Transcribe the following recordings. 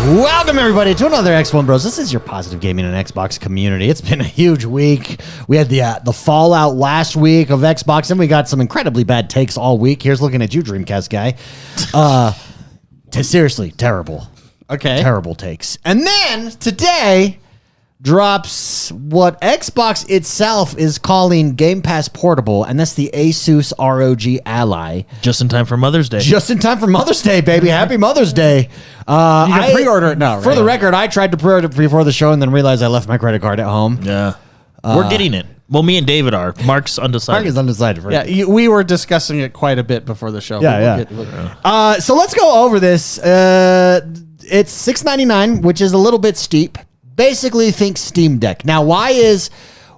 Welcome, everybody, to another XoneBros. This is your positive gaming and Xbox community. It's been a huge week. We had the fallout last week of Xbox, and we got some incredibly bad takes all week. Here's looking at you, Dreamcast guy. Seriously, terrible. Okay. Terrible takes. And then, today, drops what Xbox itself is calling Game Pass Portable, and that's the Asus ROG Ally. Just in time for Mother's Day. Just in time for Mother's Day, baby. Happy Mother's Day. You can pre-order it now, right? For the record, I tried to pre-order it before the show and then realized I left my credit card at home. Yeah. We're getting it. Well, me and David are. Mark's undecided. Mark is undecided. Right? Yeah, we were discussing it quite a bit before the show. Yeah. So let's go over this. It's $6.99, which is a little bit steep. Basically, think Steam Deck. Now, why is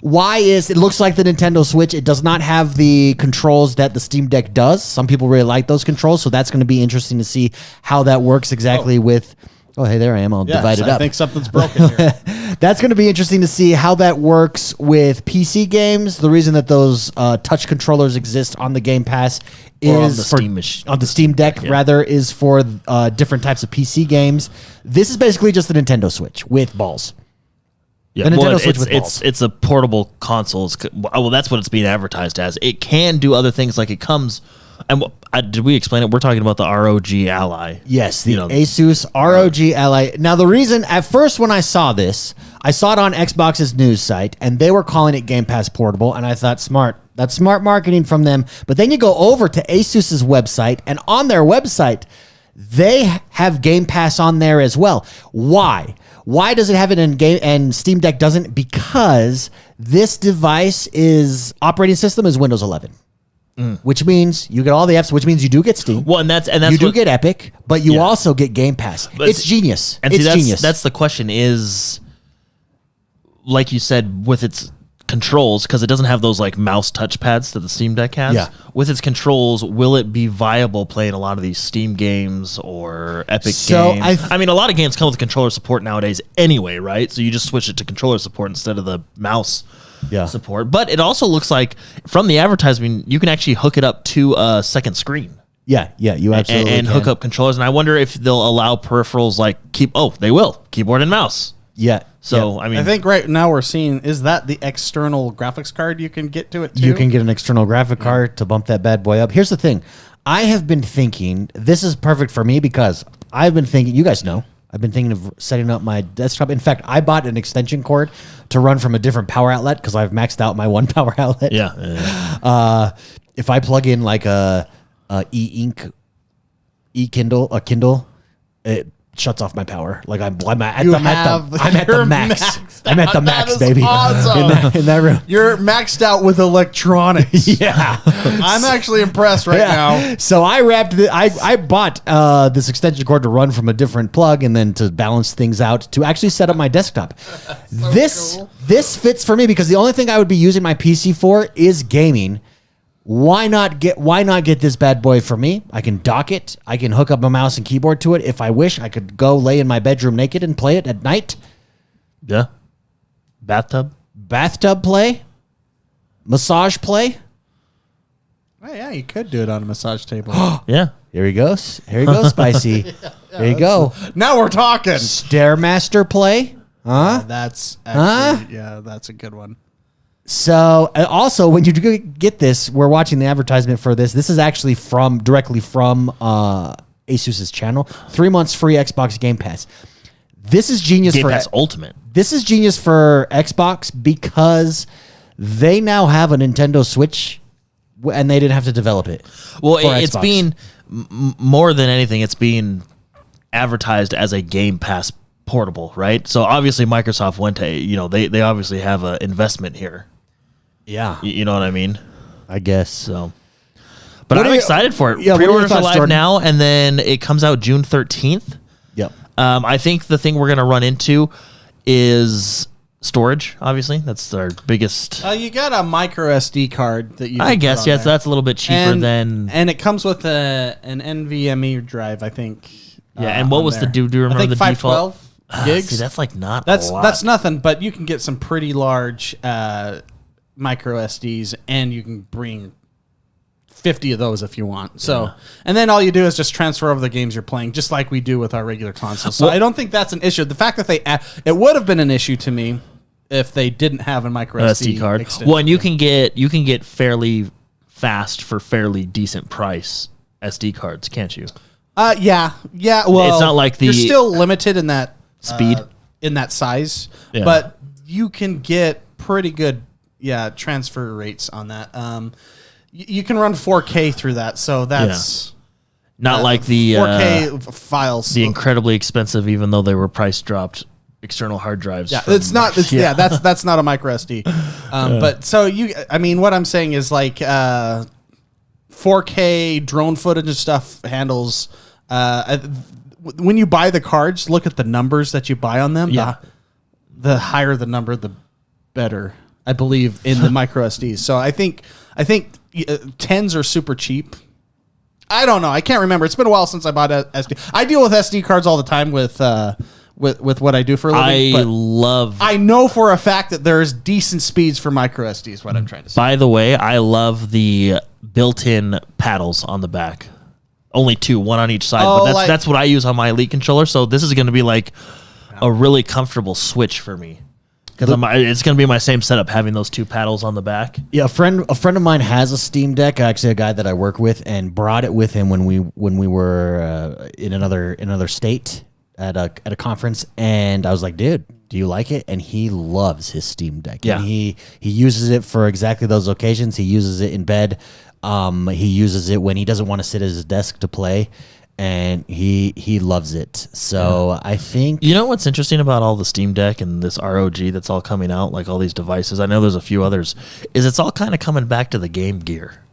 it looks like the Nintendo Switch? It does not have the controls that the Steam Deck does. Some people really like those controls, so that's going to be interesting to see how that works exactly with. Oh, hey, there I am. I'll divide it up. I think something's broken here. That's going to be interesting to see how that works with PC games. The reason that those touch controllers exist on the Game Pass is on the Steam Deck, rather, is for different types of PC games. This is basically just the Nintendo Switch with balls. Yeah, it's a portable console. Well, that's what it's being advertised as. It can do other things, like it comes. And did we explain it? We're talking about the ROG Ally. Yes, the Asus ROG Ally. Now, the reason, at first when I saw this, I saw it on Xbox's news site, and they were calling it Game Pass Portable, and I thought, smart. That's smart marketing from them. But then you go over to Asus's website, and on their website, they have Game Pass on there as well. Why? Why does it have it in game and Steam Deck doesn't? Because this device operating system is Windows 11. Which means you get all the apps, which means you do get Steam. Well, and that's you do get Epic, but you also get Game Pass. It's genius. And it's genius. That's the question is, like you said, with its controls, because it doesn't have those like mouse touchpads that the Steam Deck has. Yeah. With its controls, will it be viable playing a lot of these Steam games or Epic games? I mean, a lot of games come with controller support nowadays anyway, right? So you just switch it to controller support instead of the mouse support. But it also looks like from the advertisement, you can actually hook it up to a second screen. Yeah, you absolutely and hook up controllers. And I wonder if they'll allow peripherals like they will keyboard and mouse. Yeah. So, I mean, I think right now we're seeing, is that the external graphics card you can get to it too? You can get an external graphic card to bump that bad boy up. Here's the thing. I have been thinking, this is perfect for me because I've been thinking, you guys know, I've been thinking of setting up my desktop. In fact, I bought an extension cord to run from a different power outlet because I've maxed out my one power outlet. Yeah. If I plug in like a Kindle, it shuts off my power. Like I'm at the max. I'm at the max, baby. Awesome. In that room. You're maxed out with electronics. Yeah. I'm actually impressed now. So I I bought this extension cord to run from a different plug and then to balance things out to actually set up my desktop. This fits for me because the only thing I would be using my PC for is gaming. Why not get this bad boy for me? I can dock it. I can hook up a mouse and keyboard to it. If I wish, I could go lay in my bedroom naked and play it at night. Yeah. Bathtub play. Massage play. Oh, yeah, you could do it on a massage table. Yeah. Here he goes, Spicy. There you go. Now we're talking. Stairmaster play. Huh? That's actually, that's a good one. So also, when you get this, we're watching the advertisement for this. This is actually directly from Asus's channel. 3 months free Xbox Game Pass. This is genius Game Pass Ultimate. This is genius for Xbox because they now have a Nintendo Switch, and they didn't have to develop it. Well, it's being more than anything. It's being advertised as a Game Pass portable, right? So obviously, Microsoft went to they obviously have an investment here. Yeah. You know what I mean? I guess. So, but I'm excited for it. Yeah, pre-orders are live now, and then it comes out June 13th. Yep. I think the thing we're going to run into is storage, obviously. That's our biggest. You got a micro SD card that you I guess, yes. That's a little bit cheaper than. And it comes with an NVMe drive, I think. Yeah, and what was the do you remember the 512 default? gigs? See, that's like not a lot. That's nothing, but you can get some pretty large micro SDs, and you can bring 50 of those if you want. So, and then all you do is just transfer over the games you're playing, just like we do with our regular console. So I don't think that's an issue. The fact that it would have been an issue to me if they didn't have a micro SD card. extension. Well, and you can get fairly fast for fairly decent price SD cards, can't you? Yeah. Well, it's not like you're still limited in that speed, in that size, but you can get pretty good, transfer rates on that. You can run 4K through that, so that's not like the 4K files. The incredibly expensive, even though they were price dropped, external hard drives. Yeah, it's not. That's not a micro SD. But so what I'm saying is like 4K drone footage and stuff handles. When you buy the cards, look at the numbers that you buy on them. Yeah. The higher the number, the better, I believe, in the micro SDs. So I think 10s are super cheap. I don't know. I can't remember. It's been a while since I bought a SD. I deal with SD cards all the time with what I do for a living. I know for a fact that there's decent speeds for micro SDs. What I'm trying to say. By the way, I love the built-in paddles on the back. Only two, one on each side. But that's what I use on my Elite controller. So this is going to be like a really comfortable switch for me. Because it's going to be my same setup, having those two paddles on the back. Yeah, a friend of mine has a Steam Deck. Actually, a guy that I work with, and brought it with him when we were in another state at a conference. And I was like, dude, do you like it? And he loves his Steam Deck. Yeah, and he uses it for exactly those occasions. He uses it in bed. He uses it when he doesn't want to sit at his desk to play. And he loves it. So I think... You know what's interesting about all the Steam Deck and this ROG that's all coming out, like all these devices, I know there's a few others, is it's all kind of coming back to the Game Gear.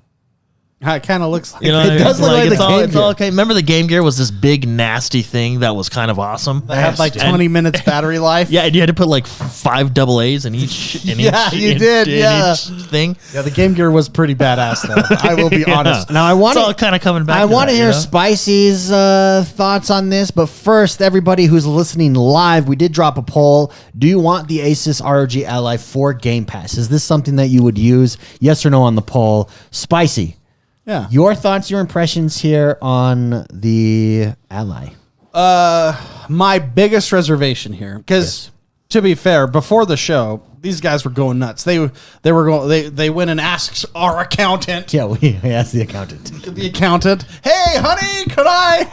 It kind of looks like it. It does look like the Game Gear. Okay. Remember the Game Gear was this big, nasty thing that was kind of awesome? They had like 20 minutes battery life. Yeah, and you had to put like 5 AA's in each thing. Yeah, the Game Gear was pretty badass, though. I will be honest. Now, I want to kind of coming back. I want to hear Spicy's thoughts on this, but first, everybody who's listening live, we did drop a poll. Do you want the Asus ROG Ally for Game Pass? Is this something that you would use? Yes or no on the poll. Spicy. Yeah. Your thoughts, your impressions here on the Ally. My biggest reservation here, because to be fair, before the show, these guys were going nuts. They went and asked our accountant. Yeah, we asked the accountant. The accountant, hey, honey, could I?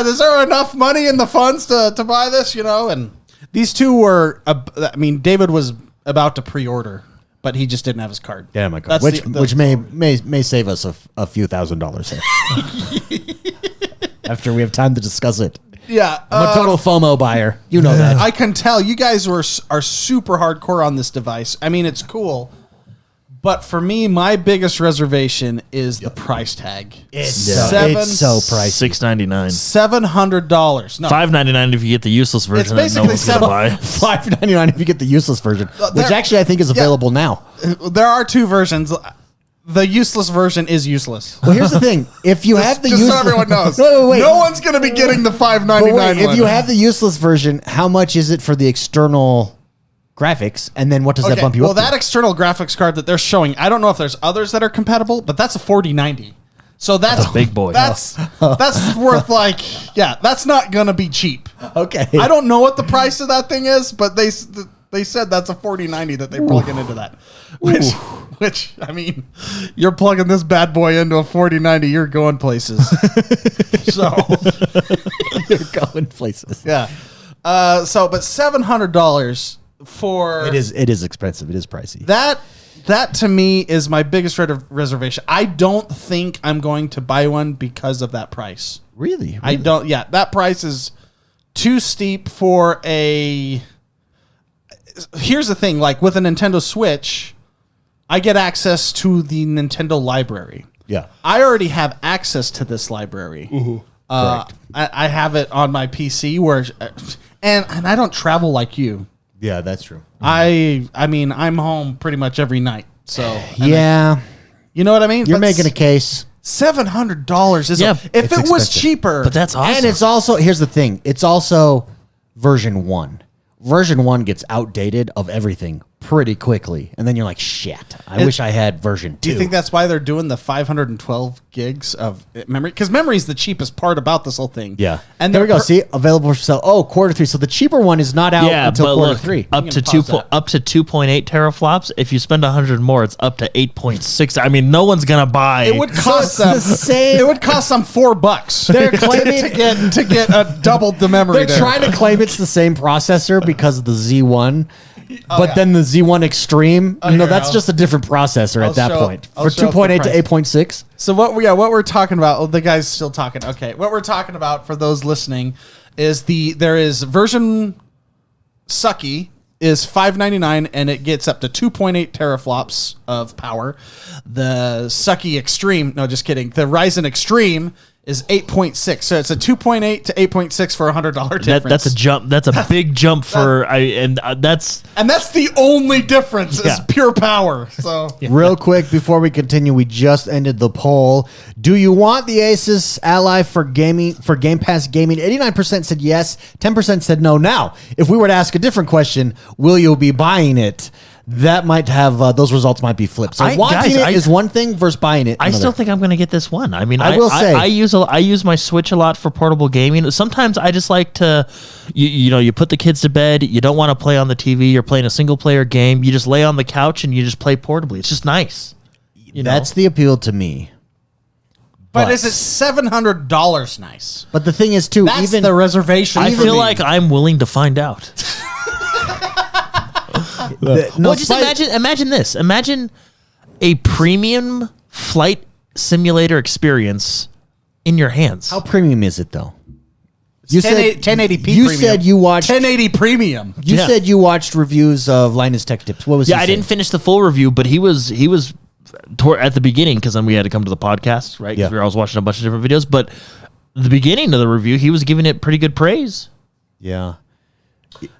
Is there enough money in the funds to buy this? And these two were. David was about to pre-order. But he just didn't have his card. Yeah, my card. Which may save us a few $1,000s after we have time to discuss it. Yeah, I'm a total FOMO buyer. You know that. I can tell you guys are super hardcore on this device. I mean, it's cool. But for me, my biggest reservation is the price tag. It's so pricey. $699. $700. No, $599 if you get the useless version. It's basically $599 if you get the useless version, which actually I think is available now. There are two versions. The useless version is useless. Well, here's the thing: if you have the just so everyone knows, wait. No one's going to be getting the $599. If you have the useless version, how much is it for the external graphics, and then what does that bump you up to? Well, that external graphics card that they're showing, I don't know if there's others that are compatible, but that's a 4090. So that's a big boy. That's worth that's not going to be cheap. Okay. I don't know what the price of that thing is, but they said that's a 4090 that they're plugging into that. Which I mean, you're plugging this bad boy into a 4090, you're going places. So you're going places. Yeah. But $700 for it is expensive. It is pricey. That to me is my biggest reservation. I don't think I'm going to buy one because of that price. Really? I don't. Yeah, that price is too steep for a. Here's the thing: like with a Nintendo Switch, I get access to the Nintendo library. Yeah, I already have access to this library. Mm-hmm. I have it on my PC and I don't travel like you. Yeah, that's true. I mean, I'm home pretty much every night. So yeah, you know what I mean. You're making a case. $700 is if it was cheaper. But that's awesome. And it's also here's the thing. It's also version 1. Version 1 gets outdated of everything pretty quickly, and then you're like, shit, I wish I had version 2. Do you think that's why they're doing the 512 gigs of memory? Because memory is the cheapest part about this whole thing. Yeah. And there we go. See, available for sale. Oh, quarter 3. So the cheaper one is not out until quarter 3. Up to 2.8 teraflops. If you spend 100 more, it's up to 8.6. I mean, no one's gonna buy. It would cost them the same. It would cost them $4. They're claiming to get doubled the memory. They're trying to claim it's the same processor because of the Z1. But then the Z1 Extreme, that's just a different processor at that point. For 2.8 to 8.6. So what we're talking about, the guy's still talking. Okay. What we're talking about for those listening is there is version sucky is $599 and it gets up to 2.8 teraflops of power. The sucky Extreme, no, just kidding. The Ryzen Extreme is 8.6. So it's a 2.8 to 8.6 for $100 difference. That's a jump. That's a big jump for that's the only difference is pure power. So real quick before we continue, we just ended the poll. Do you want the Asus Ally for Game Pass gaming? 89% said yes, 10% said no. Now, if we were to ask a different question, will you be buying it? That might have those results might be flipped. So wanting it is one thing versus buying it. I still think I'm going to get this one. I mean, I will say I use my Switch a lot for portable gaming. Sometimes I just like to, you put the kids to bed. You don't want to play on the TV. You're playing a single player game. You just lay on the couch and you just play portably. It's just nice. That's the appeal to me. But is it $700 nice? But the thing is, too, that's the reservation. I feel like I'm willing to find out. Just imagine this. Imagine a premium flight simulator experience in your hands. How premium is it, though? You said 1080p. You said you watched 1080 premium. You said you watched reviews of Linus Tech Tips. What was? I didn't finish the full review, but he was at the beginning because then we had to come to the podcast, right? Because I was watching a bunch of different videos, but the beginning of the review, he was giving it pretty good praise. Yeah,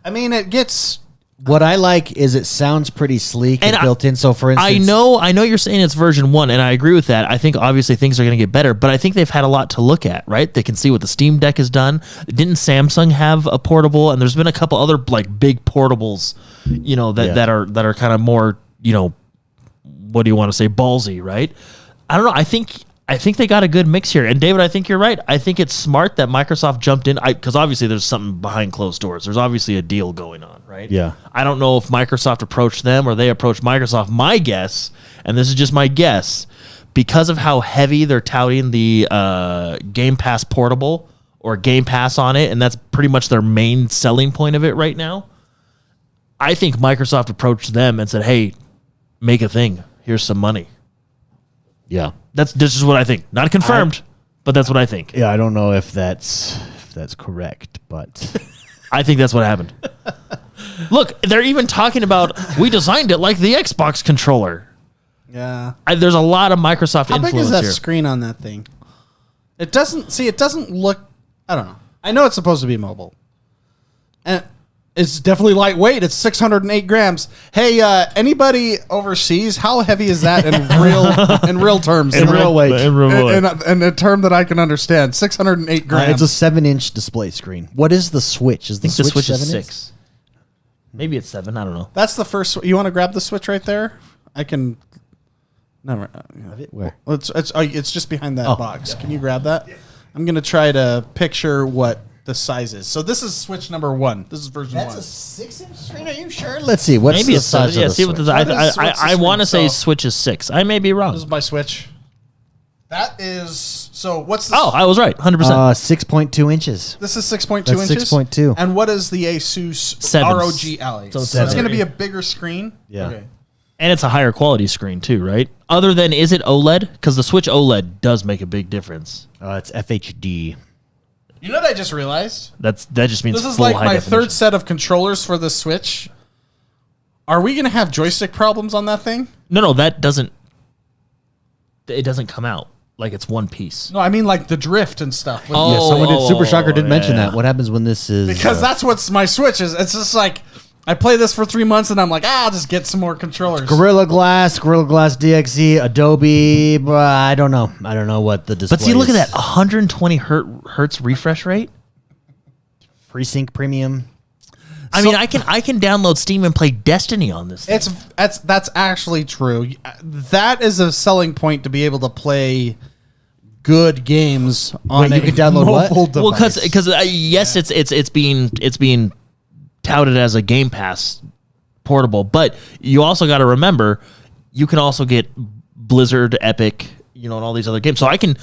I mean, it gets. What I like is it sounds pretty sleek and built in. So, for instance, I know you're saying it's version 1, and I agree with that. I think obviously things are going to get better, but I think they've had a lot to look at, right? They can see what the Steam Deck has done. Didn't Samsung have a portable? And there's been a couple other like big portables, that are kind of more, what do you want to say, ballsy, right? I don't know. I think they got a good mix here. And David, I think you're right. I think it's smart that Microsoft jumped in because obviously there's something behind closed doors. There's obviously a deal going on, right? Yeah. I don't know if Microsoft approached them or they approached Microsoft. My guess, and this is just my guess, because of how heavy they're touting the Game Pass portable or Game Pass on it, and that's pretty much their main selling point of it right now, I think Microsoft approached them and said, hey, make a thing. Here's some money. Yeah. This is what I think. Not confirmed, but that's what I think. Yeah, I don't know if that's correct, but I think that's what happened. Look, they're even talking about we designed it like the Xbox controller. Yeah. There's a lot of Microsoft How influence big is that here. screen on that thing? It doesn't look, I don't know. I know it's supposed to be mobile. And it's definitely lightweight. It's 608 grams. Hey, anybody overseas, how heavy is that in real terms? In real weight. In a term that I can understand. 608 grams. It's a 7-inch display screen. What is the Switch? I think the Switch is 6. Maybe it's 7. I don't know. That's the first. You want to grab the Switch right there? I can. Never. Where? It's just behind that box. Can you grab that? Yeah. I'm going to try to picture what the size is. So this is Switch number 1. This is version 1. That's a 6-inch screen? Are you sure? Let's see. What's Maybe the it's size of the see Switch? what I want to say Switch is 6. I may be wrong. This is my Switch. That is... So what's this? Oh, I was right. 100%. 6.2 inches. This is 6.2 That's inches? 6.2. And what is the Asus 7. ROG Ally? So So it's going to be a bigger screen? Yeah. Okay. And it's a higher quality screen too, right? Other than, is it OLED? Because the Switch OLED does make a big difference. It's FHD. You know what I just realized? That just means this is full like high my definition. third set of controllers for the Switch. Are we going to have joystick problems on that thing? No, that doesn't. It doesn't come out like it's one piece. No, I mean like the drift and stuff. Yeah, someone did. Super Shocker did mention that. What happens when this is? Because that's what's my Switch is. It's just like I play this for 3 months and I'm like, I'll just get some more controllers. Gorilla Glass DXE, Adobe. But I don't know. I don't know what the display. But see, look at is. that 120 hertz refresh rate. FreeSync Premium. I mean, I can download Steam and play Destiny on this thing. That's actually true. That is a selling point to be able to play good games on you can download mobile device. Well, because yes, it's being touted as a Game Pass portable, but you also got to remember you can also get Blizzard, Epic, and all these other games. So I can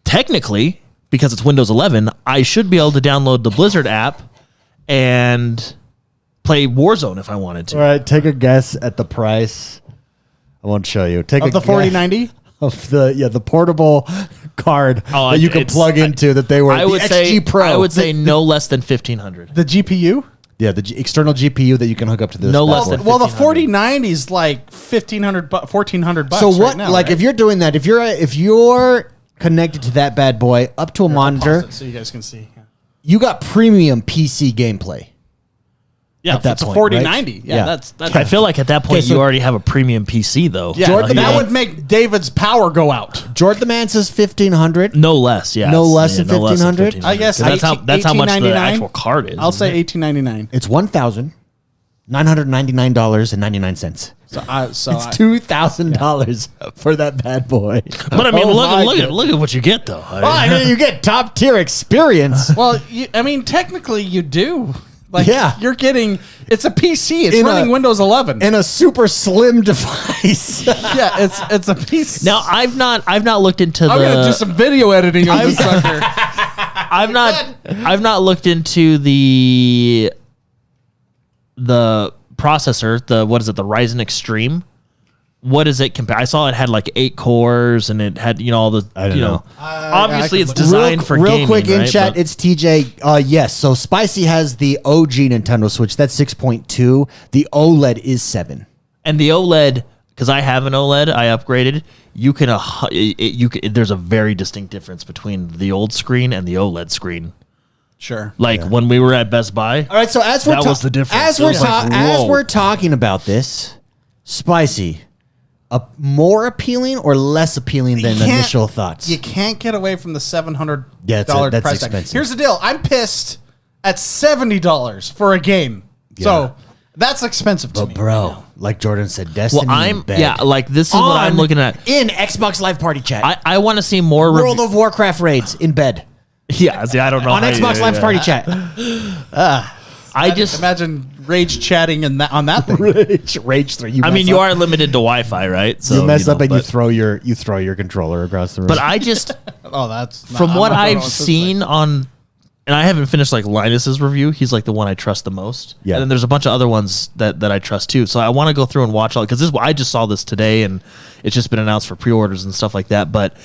technically, because it's Windows 11, I should be able to download the Blizzard app and play Warzone if I wanted to. All right, take a guess at the price. I won't show you. Take of the 4090 of the portable card that you can plug into that they were. I would say XG Pro. I would say no less than 1,500. the GPU. Yeah, the external GPU that you can hook up to this. No less than Well, the 4090 is like $1,400. So what? Right now, like right? if you're doing that, if you're connected to that bad boy up to a monitor, so you guys can see. you got premium PC gameplay. Yeah, at that it's a point, 4090. right? Yeah, Yeah. that's I feel like at that point so- you already have a premium PC though. yeah. Jordan, that yeah. would make David's power go out. Jordan the Man says 1,500. No less, yeah. No less than 1,500? I guess that's how much the 1899? actual card is. I'll say $1,899. It's $1,999.99. So It's $2,000 for that bad boy. But I mean, Oh my look God. at what you get though. Well, I mean, you get top tier experience. well, I mean, technically you do. Like, Yeah. you're getting. It's a PC. It's In running a- Windows 11. In a super slim device. Yeah, it's a PC. Now I've not looked into I'm gonna do some video editing on this sucker. I've not looked into the processor, the Ryzen Extreme. What is it compare? I saw it had like 8 cores and it had all the I don't know. Obviously, I it's can- designed for real gaming, quick in right? chat, But- it's TJ. Yes, so Spicy has the OG Nintendo Switch. That's 6.2. The OLED is 7. and the OLED, because I have an OLED, I upgraded. You can there's a very distinct difference between the old screen and the OLED screen. Sure. Like when we were at Best Buy. All right, so as we're That was the difference. As It we're was like, as whoa. we're talking about this, Spicy, more appealing or less appealing than You can't- initial thoughts? You can't get away from the $700 Yeah, that's price tag. expensive. Here's the deal. I'm pissed at $70 for a game. So that's expensive to me. Bro, like Jordan said, Destiny. Well, in bed. like this is what I'm On- looking at. in Xbox Live Party Chat. I want to see more World of Warcraft raids in bed Yeah, see, I don't know on how Xbox you- Live Party Chat. I just Imagine rage chatting on that thing. Rage 3. You I mean, mess you up. are limited to Wi-Fi, right? So You mess up and you but- throw your controller across the room. But I just, Oh, that's from what I've this seen on, and I haven't finished like Linus's review. He's like the one I trust the most. Yeah. And then there's a bunch of other ones that I trust too. So I want to go through and watch all because I just saw this today and it's just been announced for pre-orders and stuff like that. But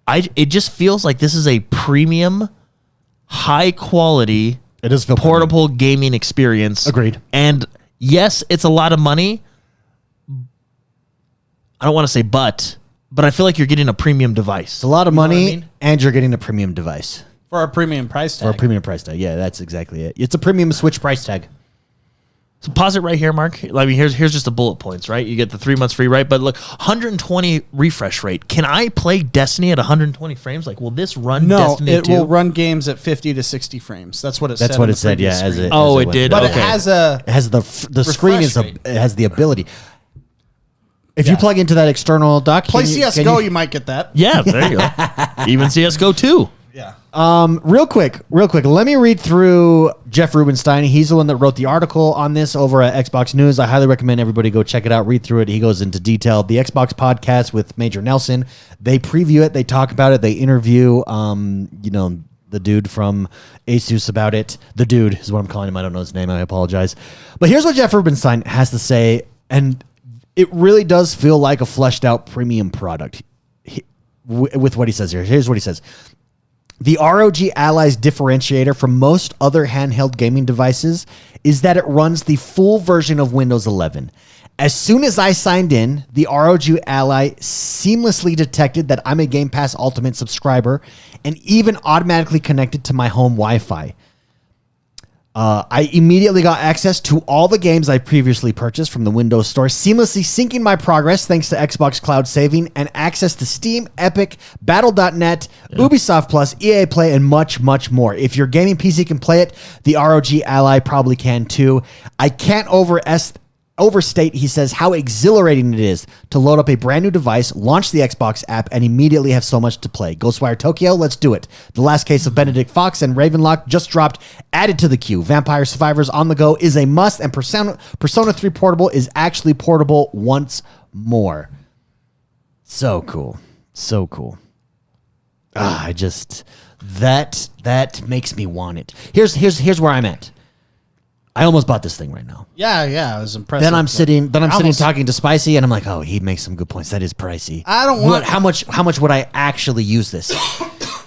it just feels like this is a premium, high quality. it is feel Portable gaming experience. Agreed. And yes, it's a lot of money. I don't want to say but I feel like you're getting a premium device. It's a lot of You know what money, I mean? and you're getting a premium device for a premium price tag. or a premium price tag. Yeah, that's exactly it. It's a premium Switch price tag. So pause it right here, Mark. I mean, here's just the bullet points, right? You get the 3 months free, right? But look, 120 refresh rate. Can I play Destiny at 120 frames? Like, will this run No, Destiny it 2? will run games at 50 to 60 frames. That's what it said. That's what on it the said. previous Yeah, as screen. it. Oh, as it went did? by. But Okay. it has a. It has the screen is Refresh rate. it has the ability. If you Yeah. plug into that external dock, Play can CS:GO, you might get that. Yeah, there you go. Even CS:GO 2. Yeah. Real quick. Let me read through Jeff Rubenstein. He's the one that wrote the article on this over at Xbox News. I highly recommend everybody go check it out, read through it. He goes into detail. The Xbox podcast with Major Nelson. They preview it. They talk about it. They interview, the dude from Asus about it. The dude is what I'm calling him. I don't know his name. I apologize. But here's what Jeff Rubenstein has to say, and it really does feel like a fleshed out premium product with what he says here. Here's what he says. The ROG Ally's differentiator from most other handheld gaming devices is that it runs the full version of Windows 11. As soon as I signed in, the ROG Ally seamlessly detected that I'm a Game Pass Ultimate subscriber and even automatically connected to my home Wi-Fi. I immediately got access to all the games I previously purchased from the Windows Store, seamlessly syncing my progress thanks to Xbox Cloud Saving, and access to Steam, Epic, Battle.net, Ubisoft Plus, EA Play, and much, much more. If your gaming PC can play it, the ROG Ally probably can too. I can't overstate, he says, how exhilarating it is to load up a brand new device, launch the Xbox app, and immediately have so much to play. Ghostwire Tokyo, let's do it. The Last Case of Benedict Fox and Ravenlock just dropped, added to the queue. Vampire Survivors on the go is a must, and Persona 3 Portable is actually portable once more. So cool. So cool. That makes me want it. Here's where I'm at. I almost bought this thing right now. Yeah, it was impressive. Then I'm sitting talking to Spicy, and I'm like, oh, he makes some good points. That is pricey. I don't want. How much would I actually use this?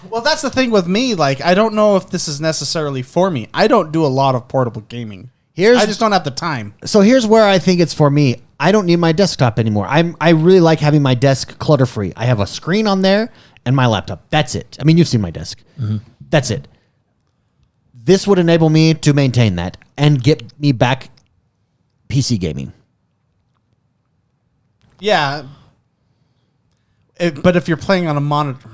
Well, that's the thing with me. Like, I don't know if this is necessarily for me. I don't do a lot of portable gaming. I just don't have the time. So here's where I think it's for me. I don't need my desktop anymore. I really like having my desk clutter free. I have a screen on there and my laptop. That's it. I mean, you've seen my desk. Mm-hmm. That's it. This would enable me to maintain that and get me back PC gaming. Yeah. But if you're playing on a monitor,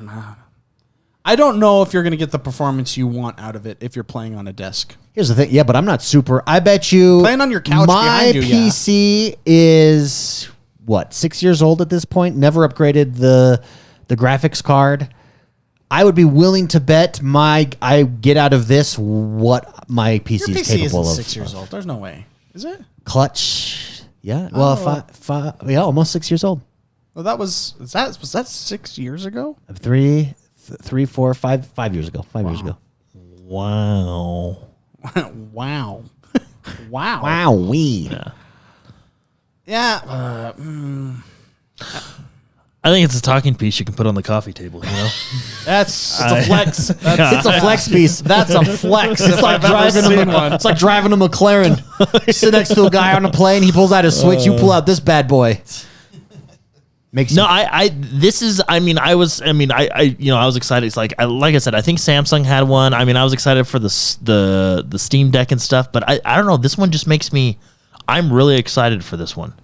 I don't know if you're going to get the performance you want out of it if you're playing on a desk. Here's the thing. Yeah, but I'm not super. I bet you. Playing on your couch behind you, my PC is, 6 years old at this point? Never upgraded the graphics card. I would be willing to bet I get out of this what my PC is capable of. 6 years old. There's no way. Is it? Clutch. Yeah. Well, almost 6 years old. Well, was that 6 years ago? 3, 4, 5 years ago. 5 years ago. Wow. Wow. Wow. Wowee. Yeah. I think it's a talking piece you can put on the coffee table, you know? It's a flex. It's a flex piece. That's a flex. It's like driving a McLaren. You sit next to a guy on a plane, he pulls out his switch, you pull out this bad boy. I was excited. It's like I said, I think Samsung had one. I mean, I was excited for the Steam Deck and stuff, but I don't know. This one just makes me. I'm really excited for this one.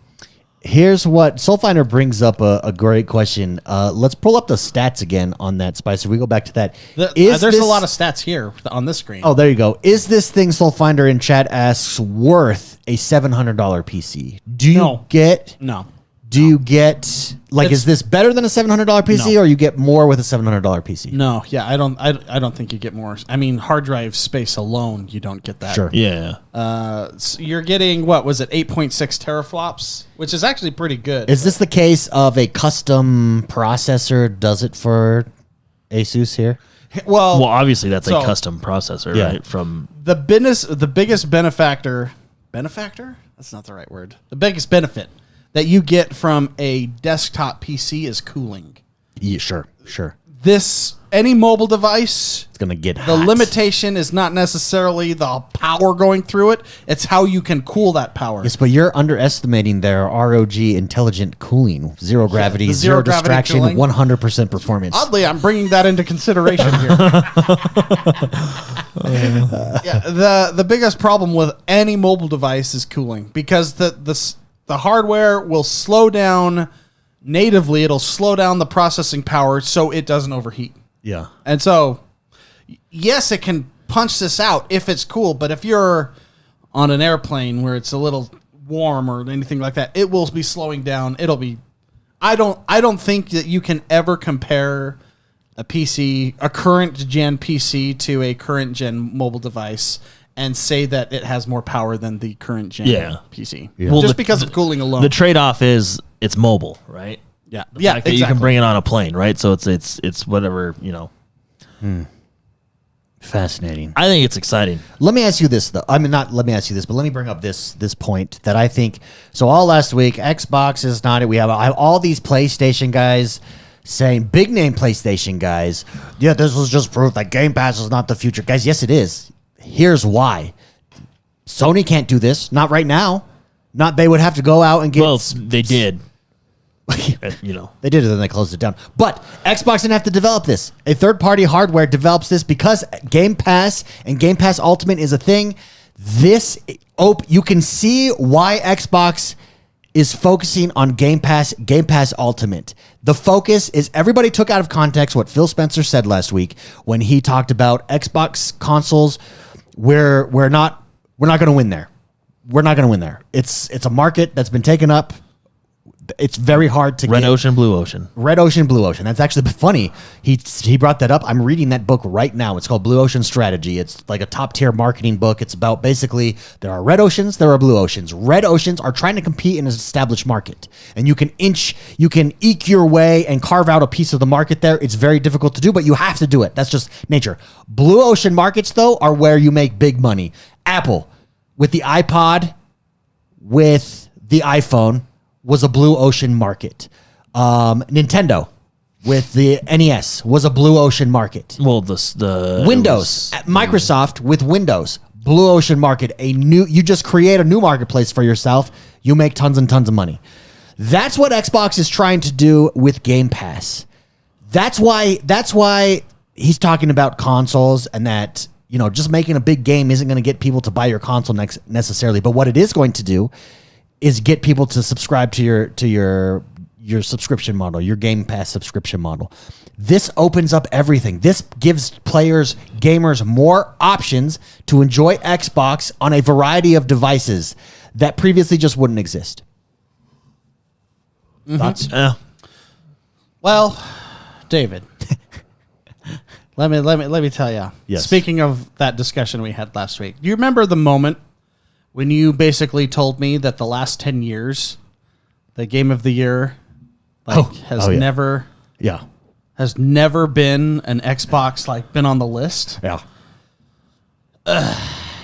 Here's what Soulfinder brings up a great question. Let's pull up the stats again on that, Spicer. We go back to that. There's a lot of stats here on this screen. Oh, there you go. Is this thing, Soulfinder in chat asks, worth a $700 PC? Do you get? No. Do you get is this better than a $700 PC, or you get more with a $700 PC? No, yeah, I don't think you get more. I mean, hard drive space alone, you don't get that. Sure. Yeah. So you're getting 8.6 teraflops, which is actually pretty good. Is this the case of a custom processor? Does it for Asus here? Well, obviously that's a custom processor, right? From the biggest benefactor. That's not the right word. The biggest benefit that you get from a desktop PC is cooling. Yeah, sure. Any mobile device, it's gonna get the hot. limitation is not necessarily the power going through it; it's how you can cool that power. Yes, but you're underestimating their ROG intelligent cooling, zero gravity, zero distraction, 100% performance. Oddly, I'm bringing that into consideration here. The biggest problem with any mobile device is cooling, because the hardware will slow down natively. It'll slow down the processing power so it doesn't overheat. Yeah. And so, yes, it can punch this out if it's cool, but if you're on an airplane where it's a little warm or anything like that, it will be slowing down. I don't think that you can ever compare a current gen PC to a current gen mobile device and say that it has more power than the current gen PC. Yeah. Well, just because of cooling alone. The trade-off is it's mobile, right? Yeah. The fact that you can bring it on a plane, right? So it's whatever, you know. Fascinating. I think it's exciting. Let me ask you this, though. I mean, not let me ask you this, but let me bring up this point that I think. So all last week, Xbox is not it. I have all these PlayStation guys saying, big name PlayStation guys, yeah, this was just proof that Game Pass is not the future. Guys, yes, it is. Here's why. Sony can't do this. Not right now. They would have to go out and get. Well, they did. You know, they did it, then they closed it down. But Xbox didn't have to develop this. A third-party hardware develops this because Game Pass and Game Pass Ultimate is a thing. You can see why Xbox is focusing on Game Pass Ultimate. The focus is everybody took out of context what Phil Spencer said last week when he talked about Xbox consoles. We're not going to win there. We're not going to win there. It's a market that's been taken up. It's very hard to Red Ocean, Blue Ocean. Red Ocean, Blue Ocean. That's actually funny. He brought that up. I'm reading that book right now. It's called Blue Ocean Strategy. It's like a top tier marketing book. It's about basically there are red oceans, there are blue oceans. Red oceans are trying to compete in an established market, and you can eke your way and carve out a piece of the market there. It's very difficult to do, but you have to do it. That's just nature. Blue ocean markets though are where you make big money. Apple with the iPod, with the iPhone, was a blue ocean market. Nintendo with the NES was a blue ocean market. Well, the Windows, Microsoft with Windows, blue ocean market. You just create a new marketplace for yourself. You make tons and tons of money. That's what Xbox is trying to do with Game Pass. That's why he's talking about consoles and that, just making a big game isn't going to get people to buy your console necessarily. But what it is going to do is get people to subscribe to your subscription model, your Game Pass subscription model. This opens up everything. This gives gamers more options to enjoy Xbox on a variety of devices that previously just wouldn't exist. Thoughts? Well, David, let me tell you. Yes. Speaking of that discussion we had last week, do you remember the moment when you basically told me that the last 10 years, the Game of the Year has never been an Xbox been on the list? Yeah.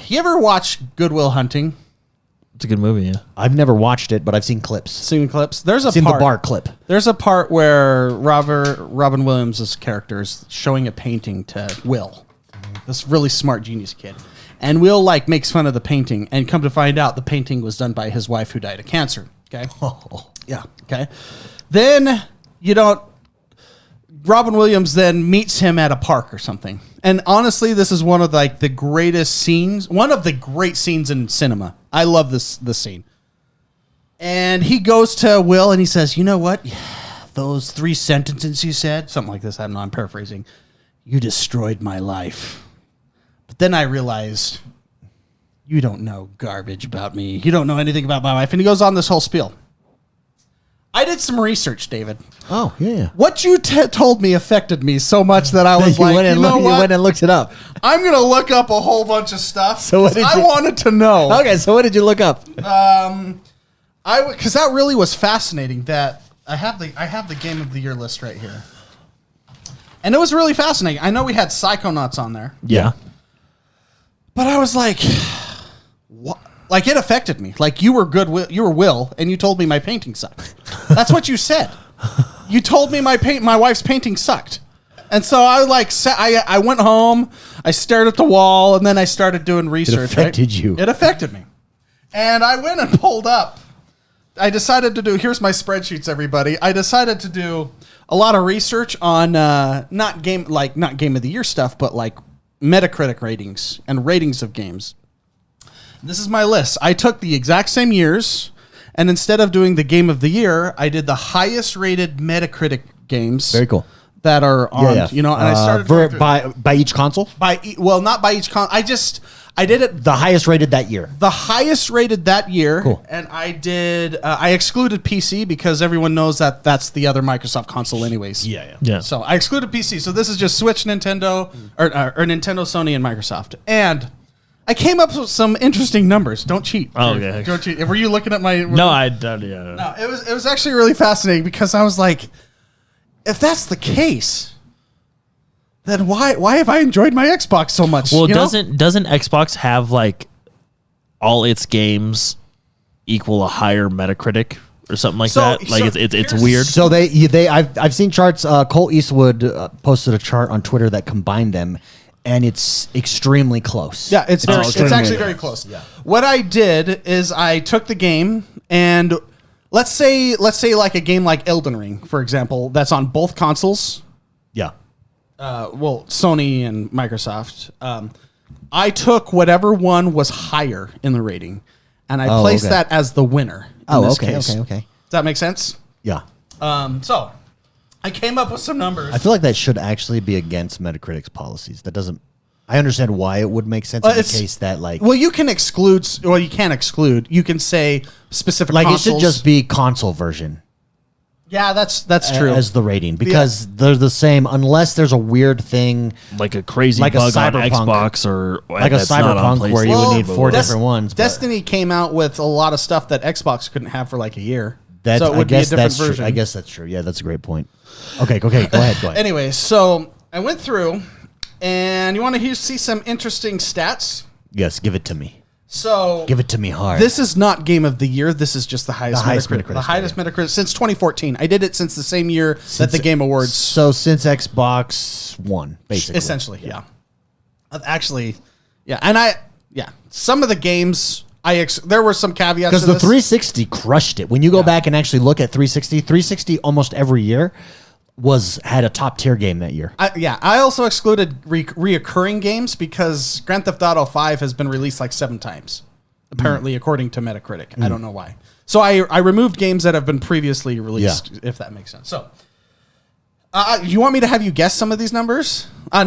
You ever watch Good Will Hunting? It's a good movie, yeah. I've never watched it, but I've seen clips. Seen clips? There's I've seen the bar clip. There's a part where Robin Williams' character is showing a painting to Will, this really smart genius kid. And Will makes fun of the painting, and come to find out the painting was done by his wife who died of cancer. Okay. Oh. Yeah. Okay. Then Robin Williams then meets him at a park or something. And honestly, this is one of the greatest scenes, one of the great scenes in cinema. I love this scene. And he goes to Will and he says, "You know what? Those 3 sentences you said," something like this. I don't know. I'm paraphrasing. "You destroyed my life. But then I realized you don't know garbage about me. You don't know anything about my life." And he goes on this whole spiel. I did some research, David. Oh, yeah. What you told me affected me so much that I was you went and looked it up. I'm going to look up a whole bunch of stuff. So what did I wanted to know. Okay, so what did you look up? Because that really was fascinating. That I have the Game of the Year list right here. And it was really fascinating. I know we had Psychonauts on there. Yeah. But I was like, what? It affected me. You were Will, and you told me my painting sucked. That's what you said. You told me my wife's painting sucked. And so I went home, I stared at the wall, and then I started doing research. It affected you. It affected me. And I went and pulled up. I decided to do, here's my spreadsheets, everybody. I decided to do a lot of research on not Game of the Year stuff, but Metacritic ratings and ratings of games. This is my list. I took the exact same years, and instead of doing the Game of the Year, I did the highest rated Metacritic games. Very cool. That are on, and I started by each console? Not by each console. I did it the highest rated that year. The highest rated that year. Cool. And I did I excluded PC because everyone knows that that's the other Microsoft console anyways. Yeah. So I excluded PC. So this is just Switch, Nintendo, or Nintendo, Sony, and Microsoft. And I came up with some interesting numbers. Don't cheat. Oh, okay. Don't cheat. Were you looking at my? No, I don't. Yeah. No, it was actually really fascinating because I was like, if that's the case, then why have I enjoyed my Xbox so much? Well, doesn't Xbox have all its games equal a higher Metacritic or something like that? It's weird. So I've seen charts. Cole Eastwood posted a chart on Twitter that combined them. And it's extremely close. Yeah, it's actually very close. Yeah. What I did is I took the game and let's say a game like Elden Ring, for example, that's on both consoles. Yeah. Sony and Microsoft. I took whatever one was higher in the rating, and I placed that as the winner. In this case. Okay. Does that make sense? Yeah. So I came up with some numbers. I feel like that should actually be against Metacritic's policies. That doesn't. I understand why it would make sense in the case that like. Well, you can exclude. Well, you can't exclude. You can say specific. Like consoles. it should just be console version. Yeah, that's true. As the rating, because they're the same unless there's a weird thing like a crazy like bug a on Cyberpunk, Xbox or like a that's not on Cyberpunk where you would need four Des- different ones. but Destiny came out with a lot of stuff that Xbox couldn't have for like a year. That's, so it would I guess be a different that's version. true. I guess that's true. Yeah, that's a great point. Okay, go ahead. Anyway, so I went through, and you want to see some interesting stats? Yes, give it to me. So Give it to me hard. this is not Game of the Year. This is just the highest Metacritic. Metacritic The highest Metacritic since 2014. I did it since the same year that the Game Awards. So since Xbox One, basically. Essentially, yeah. Actually, yeah. And some of the games, there were some caveats Because to the this. 360 crushed it. When you go back and actually look at 360 almost every year had a top tier game that year. I also excluded reoccurring games because Grand Theft Auto 5 has been released like 7 times, apparently, according to Metacritic. I don't know why. So I removed games that have been previously released, if that makes sense. So, you want me to have you guess some of these numbers? No.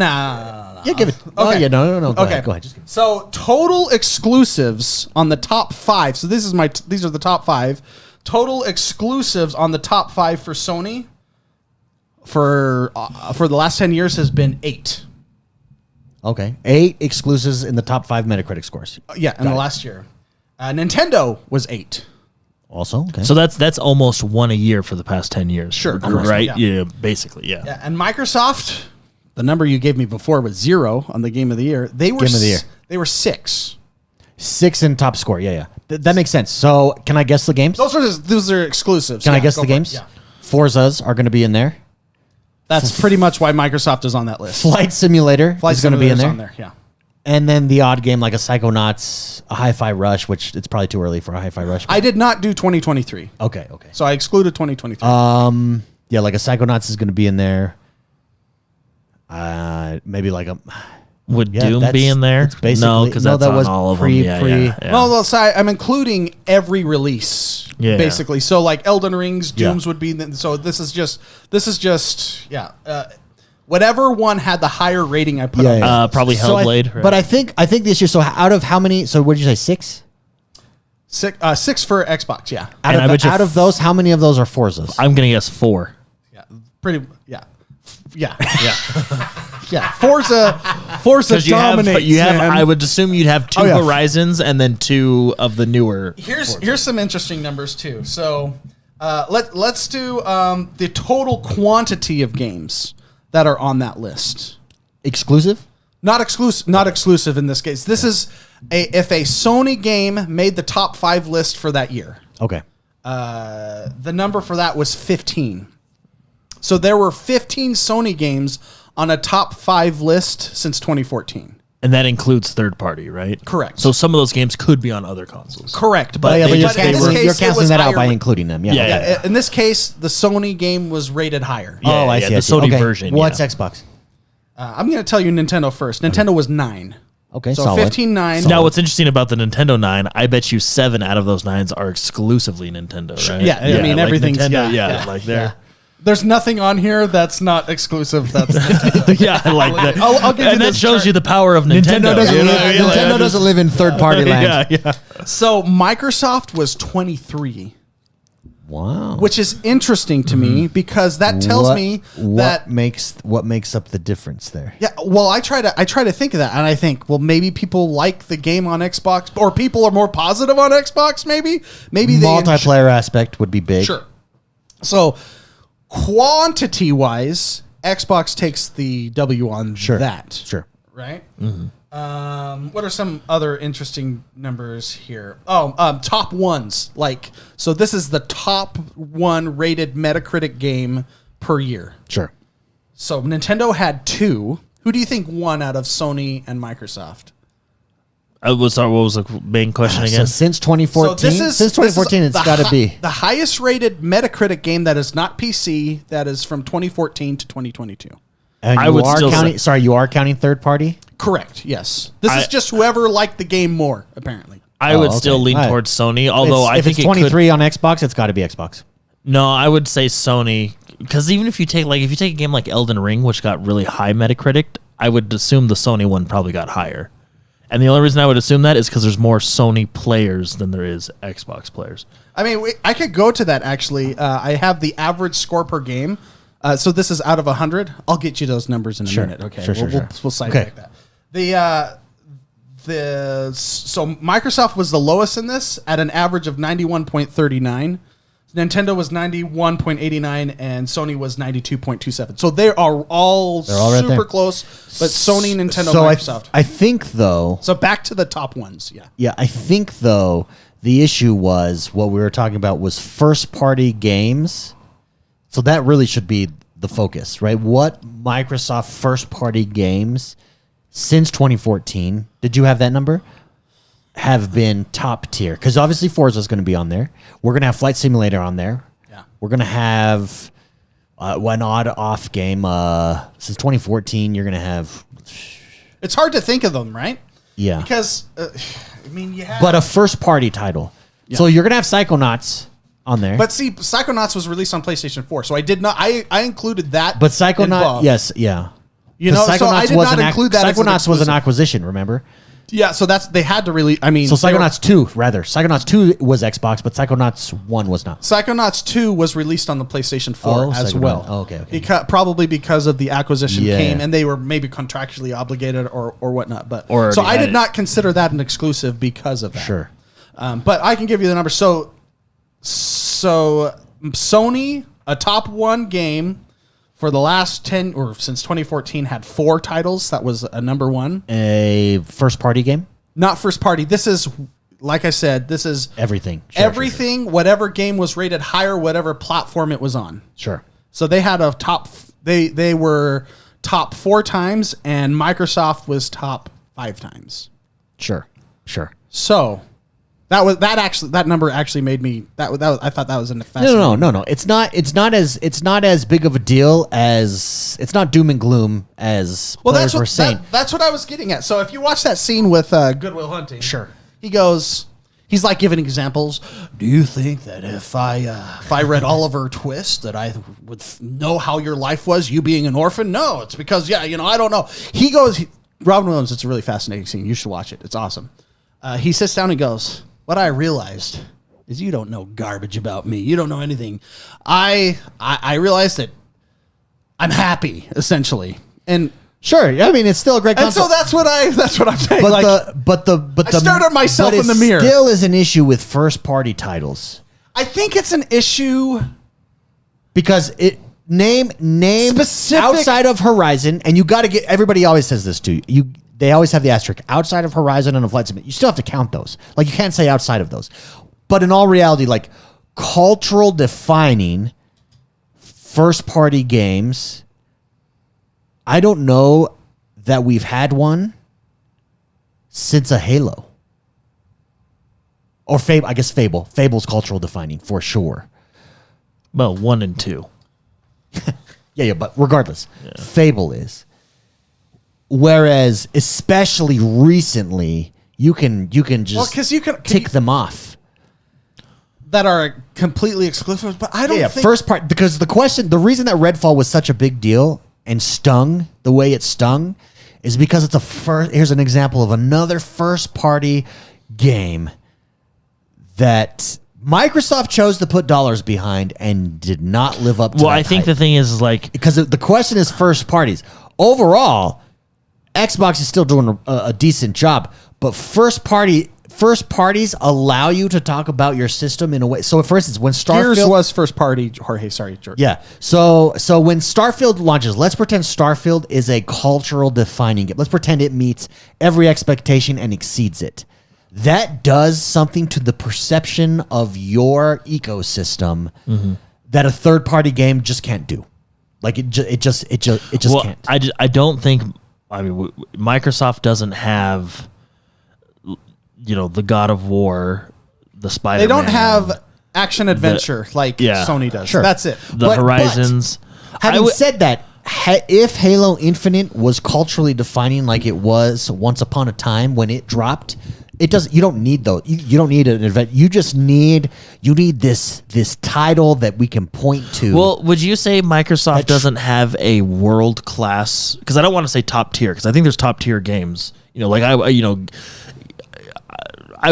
Yeah, give it. Okay. Oh, yeah, no. Go Okay. ahead. Just give it. So total exclusives on the top 5. So these are the top 5. Total exclusives on the top 5 for Sony for the last 10 years has been 8. Okay. 8 exclusives in the top 5 Metacritic scores. Yeah, in the last year. Nintendo was 8. Also, okay. So that's almost one a year for the past 10 years. Sure, Right? yeah. Yeah, basically, yeah. Yeah, and Microsoft, the number you gave me before was 0 on the Game of the Year. They were Game of the Year. They were 6. 6 in top score. Yeah. That makes sense. So can I guess the games? Those are exclusives. Can I Yeah, guess go the for it. games? Yeah. Forza's are going to be in there. That's pretty much why Microsoft is on that list. Flight Simulator is going to be in Simulator's there. on yeah. And then the odd game like a Psychonauts, a Hi-Fi Rush, which it's probably too early for a Hi-Fi Rush. I did not do 2023. Okay. So I excluded 2023. Yeah, like a Psychonauts is going to be in there. Maybe like a... Would Yeah, Doom that's- be in there? it's basically- No, because no, that's that on was all of pre- them. pre- Yeah. Well, so I'm including every release, basically. So like Elden Rings, Dooms would be. So this is just whatever one had the higher rating I put on. Yeah. Probably So Hellblade. right? But I think the issue. So out of how many? So what did you say? 6? 6 for Xbox. Yeah, Out, And I bet you out of those, how many of those are Forzas? I'm going to guess 4. yeah, pretty. Yeah. Forza Because dominates. Man. I would assume you'd have 2 Oh, yeah. Horizons and then 2 of the newer. Here's some interesting numbers too. So let's do the total quantity of games that are on that list. Exclusive? Not exclusive in this case. This is if a Sony game made the top 5 list for that year. Okay. The number for that was 15. So there were 15 Sony games on a top 5 list since 2014. And that includes third party, right? Correct. So some of those games could be on other consoles. Correct, But, they you're just- in this canceling, case, you're it canceling was that out by higher- including them. Yeah. Yeah, okay. yeah. In this case, the Sony game was rated higher. Yeah, Oh, I yeah, see. the I see. Sony Okay. version, What's yeah. Xbox? I'm going to tell you Nintendo first. Nintendo was 9. Okay, So solid. 15-9. Now, what's interesting about the Nintendo 9, I bet you 7 out of those 9s are exclusively Nintendo, right? Yeah, I mean, like everything's... Nintendo, yeah, like they're... There's nothing on here that's not exclusive. That's Yeah, I like that. I'll give you and that this shows chart. you the power of Nintendo. Nintendo doesn't, you know live, what I mean? Like, Nintendo doesn't live in third-party land. Yeah. So Microsoft was 23, Wow. which is interesting to me because that tells me that what makes up the difference there. yeah. Well, I try to think of that, and I think, well, maybe people like the game on Xbox, or people are more positive on Xbox. Maybe they Multiplayer aspect would be big. Sure. So quantity wise, Xbox takes the W on that. Sure. Right? What are some other interesting numbers here? Oh, top ones. So this is the top 1 rated Metacritic game per year. Sure. So Nintendo had 2. Who do you think won out of Sony and Microsoft? What was the main question So again? since 2014, since 2014, it's got to be the highest rated Metacritic game that is not PC. That is from 2014 to 2022. And I you would are still counting. say- Sorry, you are counting third party. Correct. Yes. This is just whoever liked the game more. Apparently. I would okay. still lean All right. towards Sony, although I if think it's it could. 23 on Xbox, it's got to be Xbox. No, I would say Sony, because even if you take a game like Elden Ring, which got really high Metacritic, I would assume the Sony one probably got higher. And the only reason I would assume that is because there's more Sony players than there is Xbox players. I mean, I could go to that actually. I have the average score per game. So this is out of 100. I'll get you those numbers in a minute. Okay, we'll sidetrack that. So Microsoft was the lowest in this at an average of 91.39. Nintendo was 91.89 and Sony was 92.27. So they are all right super there. close, but Sony, Nintendo, So Microsoft. I think though. So back to the top ones. Yeah. Yeah, I think though the issue was what we were talking about was first party games. So that really should be the focus, right? What Microsoft first party games since 2014, did you have that number? Have been top tier? Because obviously Forza is going to be on there. We're going to have Flight Simulator on there. Yeah. We're going to have one odd off game. Since 2014, you're going to have. It's hard to think of them, right? Yeah. Because, I mean, you have. But a first party title. Yeah. So you're going to have Psychonauts on there. But see, Psychonauts was released on PlayStation 4, so I did not. I included that. But Psychonauts, yes, yeah. You know, so I did not include that. Psychonauts was an acquisition, remember? Yeah, so they had to really. I mean, so Psychonauts 2, rather. Psychonauts 2 was Xbox, but Psychonauts 1 was not. Psychonauts 2 was released on the PlayStation 4 as well. Oh, okay. Probably because of the acquisition came, and they were maybe contractually obligated or whatnot. But so I did not consider that an exclusive because of that. Sure. But I can give you the number. So Sony, a top one game for the last 10 or since 2014 had 4 titles. That was a number one. A first party game? Not first party. This is, like I said, this is everything. Everything, whatever game was rated higher, whatever platform it was on. Sure. So they had a top, they were top 4 times and Microsoft was top 5 times. Sure. So that number actually made me I thought that was an fascinating. No. It's not as big of a deal as it's not doom and gloom as players were saying. That's what I was getting at. So if you watch that scene with Good Will Hunting, sure, he's like giving examples. Do you think that if I read Oliver Twist that I would know how your life was, you being an orphan? No, it's because I don't know. Robin Williams. It's a really fascinating scene. You should watch it. It's awesome. He sits down and goes, what I realized is you don't know garbage about me. You don't know anything. I realized that I'm happy, essentially. And sure, I mean, it's still a great concept. And so that's what I'm saying. But I stared at myself in the mirror. Still is an issue with first party titles. I think it's an issue because name specific outside of Horizon, and you got to get, everybody always says this to you. They always have the asterisk outside of Horizon and a Flight Simulator. You still have to count those. Like, you can't say outside of those. But in all reality, like, cultural defining first party games, I don't know that we've had one since a Halo. Or Fable. I guess Fable. Fable's cultural defining for sure. Well, 1 and 2. Yeah, but regardless, Fable is. Whereas, especially recently, you can just tick them off that are completely exclusive. But I don't think first part, because the reason that Redfall was such a big deal and stung the way it stung is because it's here's an example of another first party game that Microsoft chose to put dollars behind and did not live up to. Well, I think the thing is like, because the question is first parties overall. Xbox is still doing a decent job, but first parties allow you to talk about your system in a way. So, for instance, when Starfield Gears was first party, Jorge, sorry, George. Yeah. So when Starfield launches, let's pretend Starfield is a cultural defining game. Let's pretend it meets every expectation and exceeds it. That does something to the perception of your ecosystem that a third party game just can't do. Like it just can't. I don't think. I mean, Microsoft doesn't have, the God of War, the Spider-Man. They don't have action adventure like Sony does. Sure. That's it. The Horizons. Having said that, if Halo Infinite was culturally defining like it was once upon a time when it dropped, it doesn't. You don't need those. You don't need an event. You just need this title that we can point to. Well, would you say Microsoft doesn't have a world class? Because I don't want to say top tier, because I think there's top tier games. You know, like I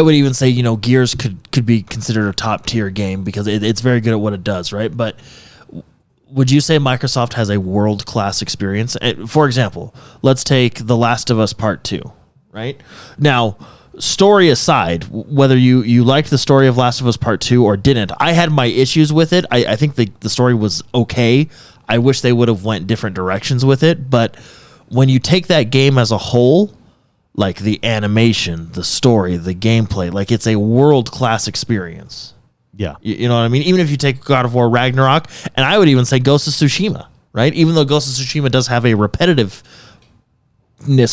would even say, you know, Gears could be considered a top tier game because it's very good at what it does, right? But would you say Microsoft has a world class experience? For example, let's take The Last of Us Part 2, right? Now, story aside, whether you liked the story of Last of Us Part 2 or didn't, I had my issues with it. I think the story was okay. I wish they would have went different directions with it. But when you take that game as a whole, like the animation, the story, the gameplay, like it's a world-class experience. Yeah. You know what I mean? Even if you take God of War Ragnarok, and I would even say Ghost of Tsushima, right? Even though Ghost of Tsushima does have a repetitiveness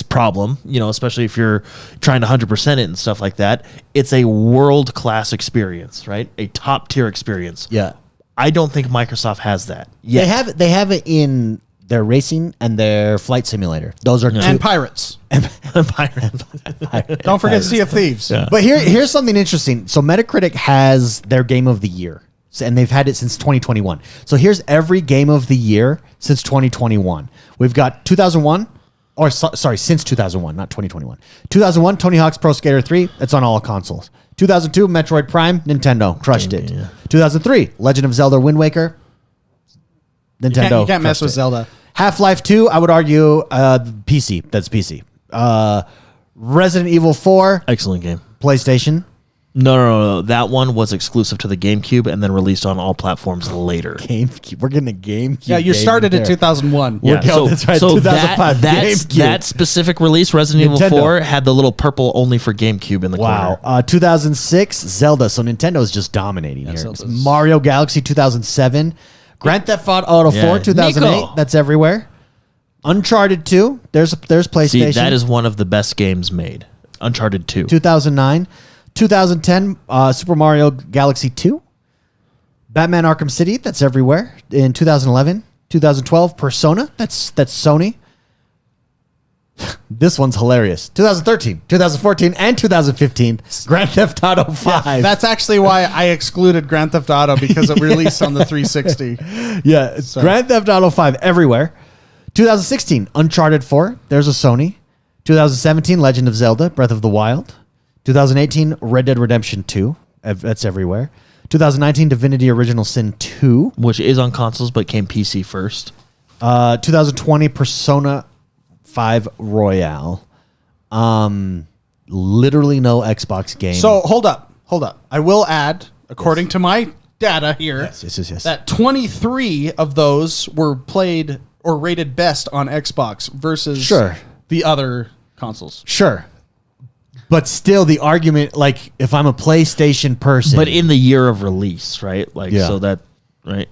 problem, you know, especially if you're trying to 100% it and stuff like that, it's a world-class experience, right? A top-tier experience. Yeah. I don't think Microsoft has that yet. They have it in their racing and their flight simulator. Those are two. And Pirates. Don't forget Sea of Thieves. Yeah. But here's something interesting. So Metacritic has their game of the year, and they've had it since 2021. So here's every game of the year since 2021. We've got 2001, or sorry, since 2001, not 2021. 2001, Tony Hawk's Pro Skater 3. It's on all consoles. 2002, Metroid Prime. Nintendo crushed it. Yeah. 2003, Legend of Zelda: Wind Waker. Nintendo. You can't mess with Zelda. Half-Life 2, I would argue, PC. That's PC. Resident Evil 4. Excellent game. PlayStation. No. That one was exclusive to the GameCube and then released on all platforms later. GameCube. We're getting a GameCube. Yeah, you started in 2001. Yeah, that's right. 2005. That specific release, Resident Evil 4, had the little purple only for GameCube in the corner. 2006, Zelda. So Nintendo's just dominating here. Mario Galaxy 2007. Grand Theft Auto 4, 2008. Nico. That's everywhere. Uncharted 2. There's PlayStation. See, that is one of the best games made. Uncharted 2. 2009. 2010, Super Mario Galaxy 2. Batman Arkham City. That's everywhere. In 2011. 2012, Persona. That's Sony. This one's hilarious. 2013, 2014, and 2015, Grand Theft Auto 5. Yeah, that's actually why I excluded Grand Theft Auto, because it released on the 360. Yeah, it's Grand Theft Auto 5 everywhere. 2016, Uncharted 4. There's a Sony. 2017, Legend of Zelda: Breath of the Wild. 2018, Red Dead Redemption 2. That's everywhere. 2019, Divinity Original Sin 2. Which is on consoles, but came PC first. 2020, Persona 5 Royale. Literally no Xbox game. So hold up. I will add, according to my data here, yes. that 23 of those were played or rated best on Xbox versus the other consoles. Sure. But still, the argument, like, if I'm a PlayStation person, but in the year of release, right? Like, so that, right?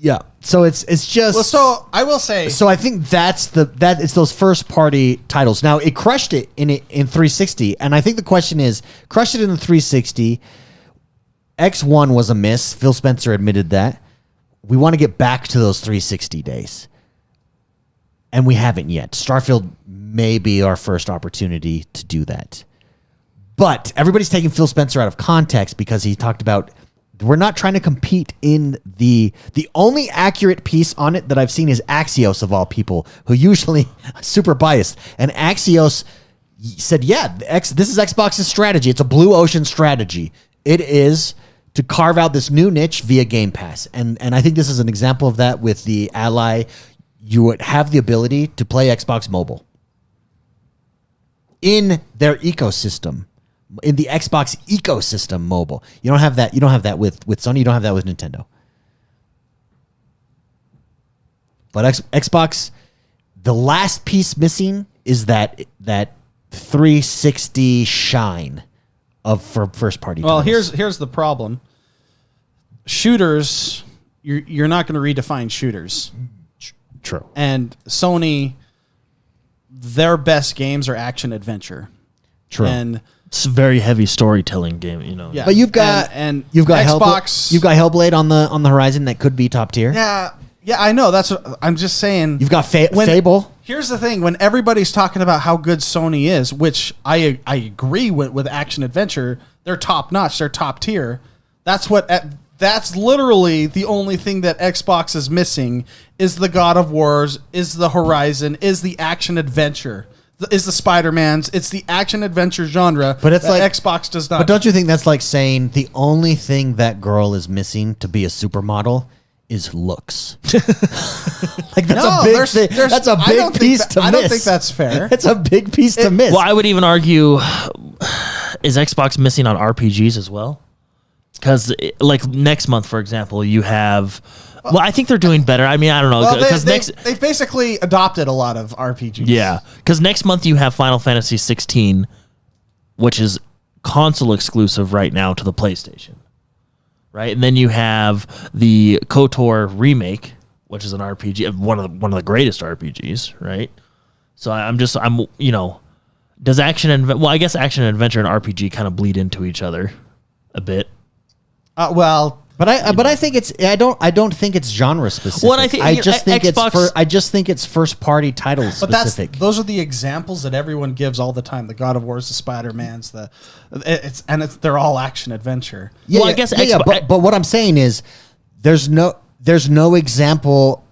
Yeah. So it's just. Well, so I will say. So I think it's those first party titles. Now it crushed it in 360, and I think the question is, crushed it in the 360. X1 was a miss. Phil Spencer admitted that. We want to get back to those 360 days, and we haven't yet. Starfield may be our first opportunity to do that, but everybody's taking Phil Spencer out of context because he talked about. We're not trying to compete in the only accurate piece on it that I've seen is Axios, of all people, who usually super biased. And Axios said, this is Xbox's strategy. It's a blue ocean strategy. It is to carve out this new niche via Game Pass. And I think this is an example of that with the Ally. You would have the ability to play Xbox Mobile in their ecosystem. In the Xbox ecosystem mobile. You don't have that. You don't have that with Sony. You don't have that with Nintendo. But Xbox, the last piece missing is that 360 shine for first party. Well, titles. here's the problem. Shooters, you're not going to redefine shooters. True. And Sony, their best games are action adventure. True. And it's a very heavy storytelling game, you know. Yeah. But you've got and you've got Xbox. You've got Hellblade on the horizon that could be top tier. Yeah, Yeah, I know. That's what I'm just saying. You've got Fable. Here's the thing: when everybody's talking about how good Sony is, which I agree with action adventure, they're top notch, they're top tier. That's literally the only thing that Xbox is missing is the God of Wars, is the Horizon, is the action adventure, is the Spider-Mans. It's the action adventure genre, but it's like Xbox does not. But don't you think that's like saying the only thing that girl is missing to be a supermodel is looks? Like that's a big thing. That's a big piece to miss. I don't think that's fair. It's a big piece to miss. Well, I would even argue, is Xbox missing on RPGs as well? Because like next month, for example, you have. Well, I think they're doing better. I mean, I don't know. Well, they've basically adopted a lot of RPGs. Yeah, because next month you have Final Fantasy 16, which is console exclusive right now to the PlayStation. Right, and then you have the KOTOR remake, which is an RPG, one of the greatest RPGs. Right, so I'm does action and I guess action and adventure and RPG kind of bleed into each other a bit. But I think it's I don't think it's genre specific. Well, I just think it's first party title specific. Those are the examples that everyone gives all the time. The God of Wars, the Spider-Mans, they're all action adventure. Yeah, I guess. But what I'm saying is, there's no example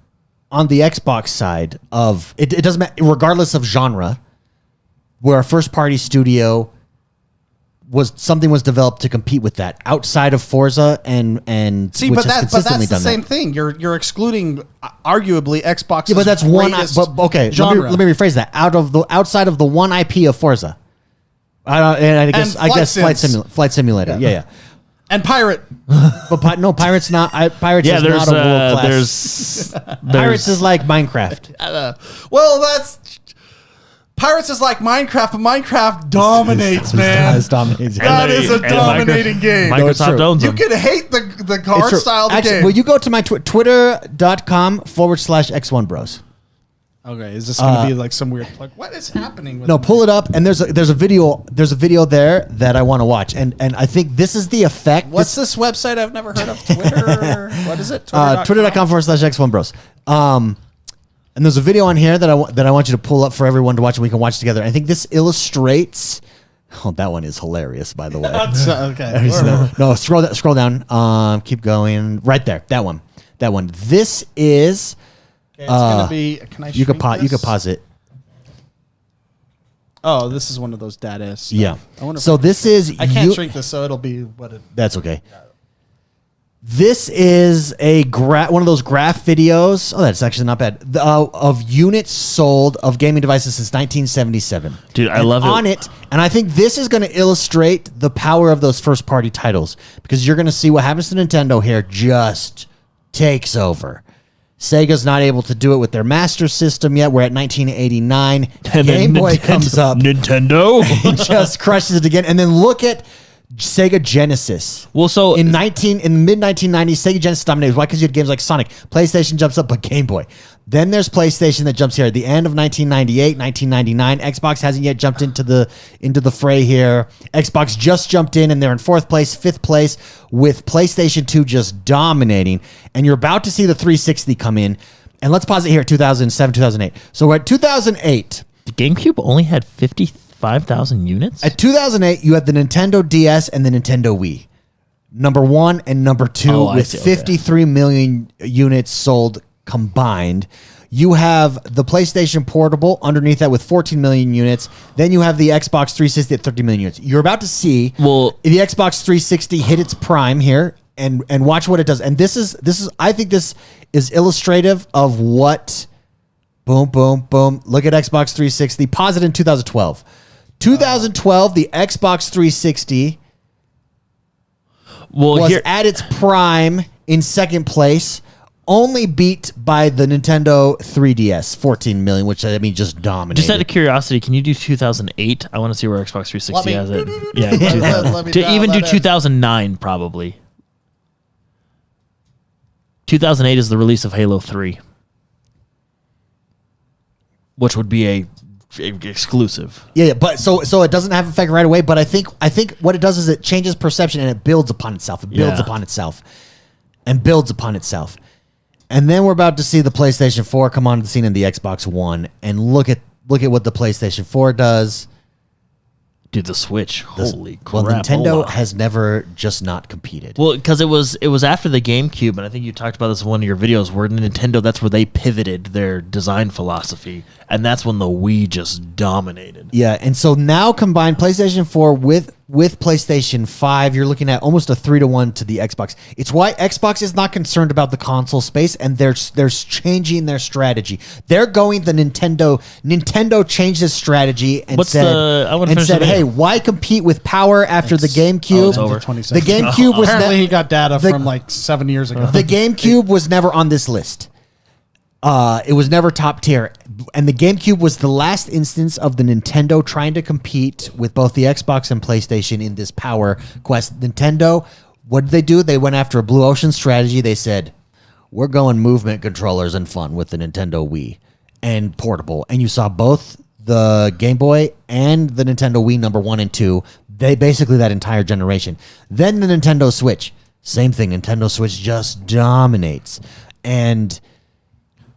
on the Xbox side of it. It doesn't matter, regardless of genre, where a first party studio was developed to compete with that outside of Forza and see, but that's the same thing. You're excluding arguably Xbox's but that's one. But okay, genre. Let me rephrase that. Outside of the one IP of Forza, I guess Flight Simulator. Yeah. And Pirate, but Pirate's not. Pirate's is not a world class. Pirates is like Minecraft. Well, that's. Pirates is like Minecraft, but Minecraft dominates, man. That is a dominating game. Microsoft owns them. You can hate the car style of the game. Well, you go to my twitter.com/XoneBros. Okay, is this going to be like some weird plug? What is happening with pull it up, and there's a video there that I want to watch, and I think this is the effect. What's this website I've never heard of? Twitter? What is it? Twitter.com/XoneBros. And there's a video on here that I want you to pull up for everyone to watch, and we can watch together. I think this illustrates. Oh, that one is hilarious, by the way. Okay. No, scroll down. Keep going. Right there. That one. This is. Okay, it's gonna be. Can I? You could pause it. Oh, this is one of those data stuff. Yeah. This is. I can't shrink this, so it'll be what it. That's okay. Yeah. This is one of those graph videos. Oh, that's actually not bad. Of units sold of gaming devices since 1977. Dude, I love it. On it, and I think this is going to illustrate the power of those first-party titles, because you're going to see what happens to Nintendo here just takes over. Sega's not able to do it with their Master System yet. We're at 1989. And Game Boy comes up. Nintendo just crushes it again. And then look at Sega Genesis. Well, so in the mid 1990s, Sega Genesis dominated. Why? Because you had games like Sonic. PlayStation jumps up, but Game Boy. Then there's PlayStation that jumps here at the end of 1998, 1999. Xbox hasn't yet jumped into the fray here. Xbox just jumped in, and they're in fourth place, fifth place, with PlayStation 2 just dominating. And you're about to see the 360 come in. And let's pause it here at 2007, 2008. So we're at 2008. The GameCube only had 55,000 units? At 2008, you had the Nintendo DS and the Nintendo Wii. Number one and number two with 53 million units sold combined. You have the PlayStation Portable underneath that with 14 million units. Then you have the Xbox 360 at 30 million units. You're about to see the Xbox 360 hit its prime here and watch what it does. And this is I think this is illustrative of what boom, boom, boom. Look at Xbox 360. Pause it in 2012. 2012, the Xbox 360 was at its prime in second place, only beat by the Nintendo 3DS, 14 million, which I mean just dominated. Just out of curiosity, can you do 2008? I want to see where Xbox 360 has it. Yeah, to even do 2009 probably. 2008 is the release of Halo 3, which would be a exclusive. Yeah, but so it doesn't have effect right away, but I think what it does is it changes perception and it builds upon itself. It builds upon itself and builds upon itself. And then we're about to see the PlayStation 4 come onto the scene in the Xbox One, and look at what the PlayStation 4 does. Dude, the Switch. Holy crap. Well, Nintendo has never just not competed. Well, because it was after the GameCube, and I think you talked about this in one of your videos, where Nintendo, that's where they pivoted their design philosophy, and that's when the Wii just dominated. Yeah, and so now combine PlayStation 4 with PlayStation 5, you're looking at almost a 3-to-1 to the Xbox. It's why Xbox is not concerned about the console space, and they're changing their strategy. They're going the Nintendo. Nintendo changed its strategy and said, "Hey, why compete with power after the GameCube? The GameCube was apparently he got data from like 7 years ago. The GameCube was never on this list. It was never top tier, and the GameCube was the last instance of the Nintendo trying to compete with both the Xbox and PlayStation in this power quest. Nintendo, what did they do? They went after a blue ocean strategy. They said, we're going movement controllers and fun with the Nintendo Wii and portable. And you saw both the Game Boy and the Nintendo Wii number 1 and 2. They basically that entire generation. Then the Nintendo Switch, same thing. Nintendo Switch just dominates, and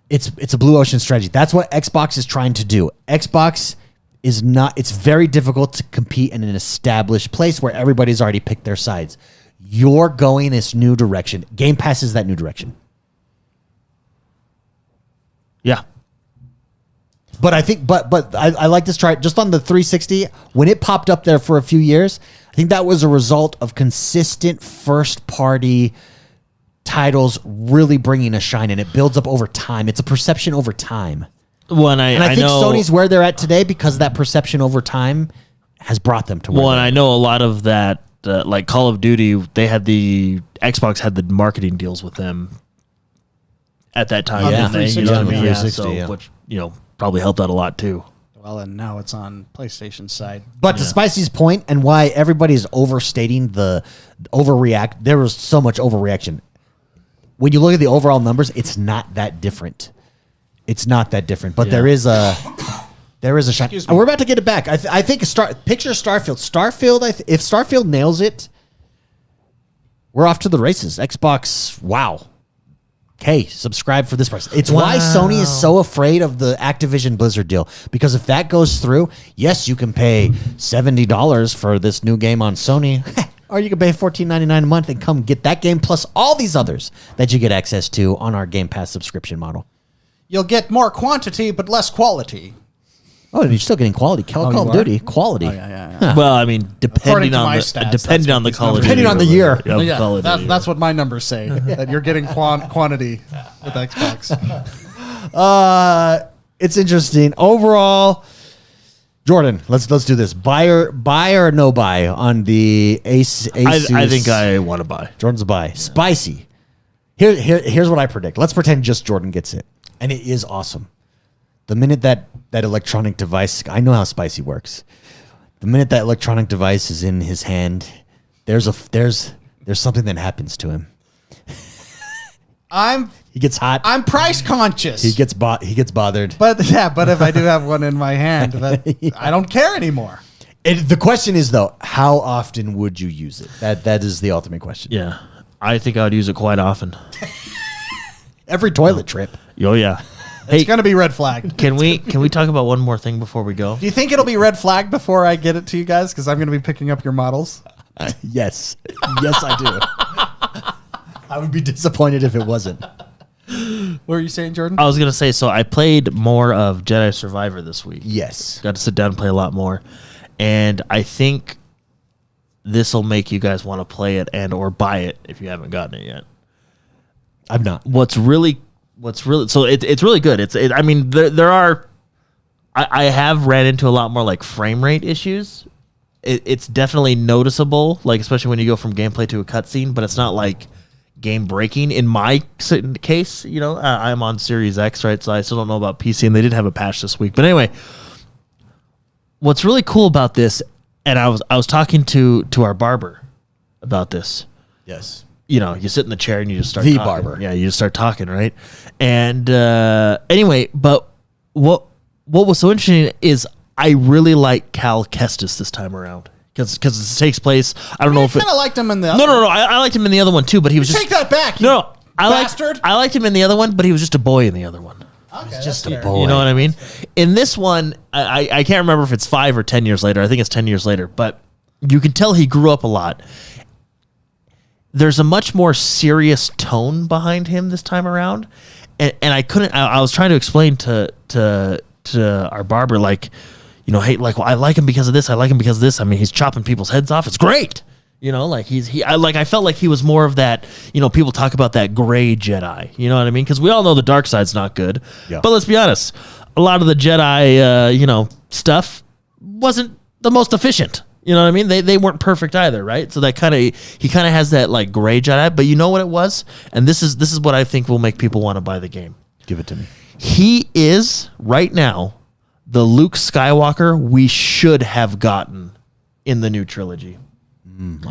it's a blue ocean strategy. That's what Xbox is trying to do. Xbox is not. It's very difficult to compete in an established place where everybody's already picked their sides. You're going this new direction. Game Pass is that new direction. Yeah. But I think, but I like this try just on the 360 when it popped up there for a few years. I think that was a result of consistent first party titles really bringing a shine, and it builds up over time. It's a perception over time. Well, and I think know Sony's where they're at today because that perception over time has brought them to where. Well, and I know a lot of that, like Call of Duty, they had Xbox had the marketing deals with them at that time. Yeah, you know what I mean? 360, yeah. Which probably helped out a lot too. Well, and now it's on PlayStation's side. But to Spicy's point and why everybody's overstating the overreact, there was so much overreaction. When you look at the overall numbers, it's not that different. It's not that different, but there is a shine. And we're about to get it back. I think picture Starfield. If Starfield nails it, we're off to the races. Xbox, wow. Okay, subscribe for this price. It's why Sony is so afraid of the Activision Blizzard deal, because if that goes through, yes, you can pay $70 for this new game on Sony. Or you can pay $14.99 a month and come get that game plus all these others that you get access to on our Game Pass subscription model. You'll get more quantity, but less quality. Oh, and you're still getting quality. Call of Duty, quality. Oh, yeah. Well, I mean, depending on the Call of Duty. Depending on the year. That's what my numbers say, that you're getting quantity with Xbox. It's interesting. Overall, Jordan, let's do this. Buy or no buy on the Asus. I think I want to buy. Jordan's a buy. Yeah. Spicy. Here's what I predict. Let's pretend just Jordan gets it. And it is awesome. The minute that electronic device, I know how Spicy works. The minute that electronic device is in his hand, there's something that happens to him. He gets hot. I'm price conscious. He gets bothered. But if I do have one in my hand, I don't care anymore. The question is though, how often would you use it? That is the ultimate question. Yeah, I think I would use it quite often. Every toilet trip. Oh yeah. It's going to be red flagged. Can we talk about one more thing before we go? Do you think it'll be red flagged before I get it to you guys? Because I'm going to be picking up your models. Yes. Yes, I do. I would be disappointed if it wasn't. What were you saying, Jordan? I was going to say, so I played more of Jedi Survivor this week. Yes. Got to sit down and play a lot more. And I think this will make you guys want to play it and or buy it if you haven't gotten it yet. I've not. What's really so it's really good. I mean there are I have ran into a lot more like frame rate issues. It's definitely noticeable, like especially when you go from gameplay to a cutscene, but it's not like game breaking in my case. I'm on Series X, right? So I still don't know about PC, and they did have a patch this week. But anyway, what's really cool about this, and I was talking to our barber about this. Yes. You sit in the chair and you just start talking. Barber. Yeah, you just start talking, right? And anyway, but what was so interesting is I really like Cal Kestis this time around because it takes place. I don't know if I kind of liked him in the other No. I liked him in the other one too, but he was just take that back. No, bastard. I liked him in the other one, but he was just a boy in the other one. Okay, just that's a fair. boy. You know what I mean? In this one, I can't remember if it's 5 or 10 years later. I think it's 10 years later, but you can tell he grew up a lot. There's a much more serious tone behind him this time around, and I couldn't. I was trying to explain to our barber, like, you know, hey, like, well, I like him because of this. I like him because of this. I mean, he's chopping people's heads off. It's great. You know, like I felt like he was more of that. You know, people talk about that gray Jedi. You know what I mean? Because we all know the dark side's not good. Yeah. But let's be honest, a lot of the Jedi, stuff wasn't the most efficient. You know what I mean? They weren't perfect either, right? So that he kind of has that like gray Jedi. But you know what it was? And this is what I think will make people want to buy the game. Give it to me. He is right now the Luke Skywalker we should have gotten in the new trilogy.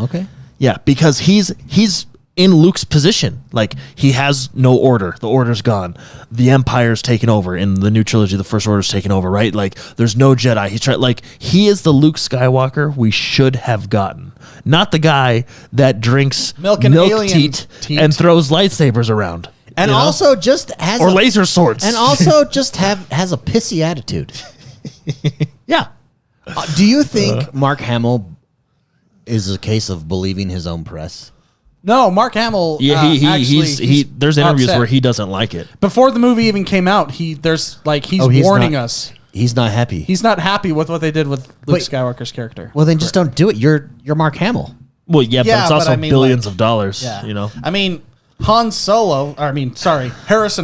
Okay. Yeah, because he's in Luke's position. Like, he has no order. The order's gone. The Empire's taken over in the new trilogy. The First Order's taken over, right? Like, there's no Jedi. He is the Luke Skywalker we should have gotten. Not the guy that drinks Milk and alien teat teat. and throws lightsabers around. And you know? also just has Or laser swords. And also just has a pissy attitude. Yeah. Do you think Mark Hamill is a case of believing his own press? No, Mark Hamill. Yeah, he's there's interviews upset. where he doesn't like it. Before the movie even came out, he's warning us. He's not happy. He's not happy with what they did with Luke Wait. Skywalker's character. Well, then just don't do it. You're Mark Hamill. Well, yeah, but Yeah, it's but also I mean, billions like- of dollars, Yeah. you know? I mean, Harrison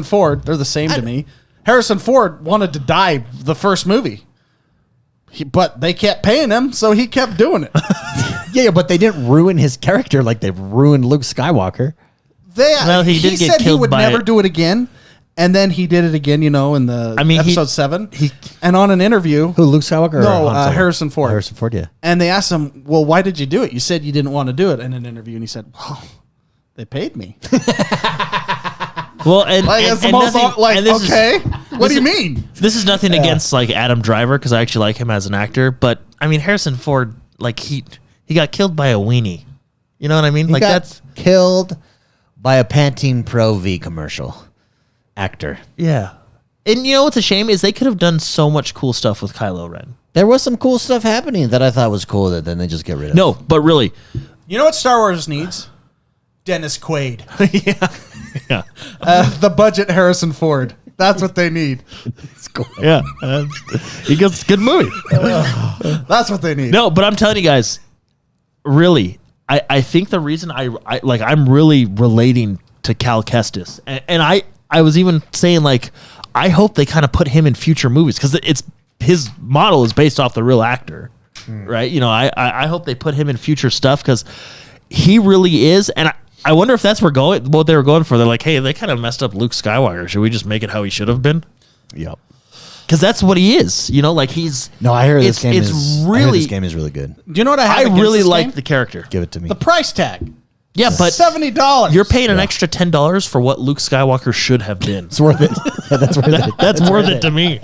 Ford, they're the same to me. Harrison Ford wanted to die the first movie. But they kept paying him, so he kept doing it. Yeah, but they didn't ruin his character like they've ruined Luke Skywalker. Well, he did get said he killed would by never it. do it again. And then he did it again, in the episode 7. And on an interview. Who, Luke Skywalker? Or No, Han Solo? Harrison Ford. Harrison Ford, yeah. And they asked him, well, why did you do it? You said you didn't want to do it in an interview. And he said, well, they paid me. Well, and That's the and most, nothing- like, and this is- okay. What do you this is- mean? This is nothing against like Adam Driver, because I actually like him as an actor. But I mean, Harrison Ford, like he got killed by a weenie. You know what I mean? He Like got that's killed by a Pantene Pro V commercial. Actor. yeah. And you know what's a shame is they could have done so much cool stuff with Kylo Ren. There was some cool stuff happening that I thought was cool that then they just get rid of. No, but really, You know what Star Wars needs? Dennis Quaid. yeah, The budget Harrison Ford. That's what they need. It's cool. yeah. He gets good movie. That's what they need. No, but I'm telling you guys, really, I think the reason I'm really relating to Cal Kestis, and I was even saying, like, I hope they kind of put him in future movies, because it's his model is based off the real actor, right? You know, I hope they put him in future stuff, because he really is, and I wonder if that's what they were going for. They're like, hey, they kind of messed up Luke Skywalker. Should we just make it how he should have been? Yep. Because that's what he is. You know, like he's. No, I hear this it's- game it's is really- I hear this game is really good. Do you know what I have I against really this like game? the character. Give it to me. The price tag. Yeah, but $70. you're paying an extra $10 for what Luke Skywalker should have been. It's worth it. That's worth it. That's worth it to me.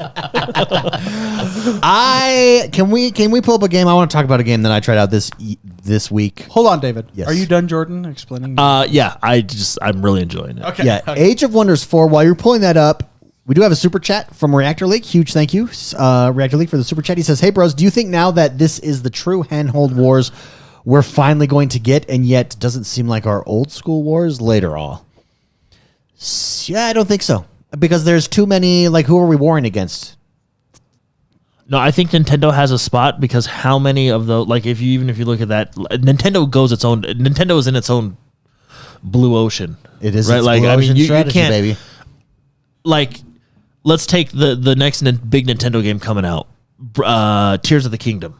Can we pull up a game? I want to talk about a game that I tried out this week. Hold on, David. Yes. Are you done, Jordan, explaining? Yeah, I'm really enjoying it. okay. Yeah, Okay. Age of Wonders 4. While you're pulling that up, we do have a super chat from Reactor League. Huge thank you, Reactor League, for the super chat. He says, "Hey bros, do you think now that this is the true handhold wars we're finally going to get, and yet doesn't seem like our old school wars later all?" Yeah, I don't think so, because there's too many. Like, who are we warring against? No, I think Nintendo has a spot, because how many of those, like, if you look at that, Nintendo is in its own blue ocean. It is right. its Like, blue I mean, ocean you strategy, can't, baby. like, let's take the next big Nintendo game coming out, Tears of the Kingdom.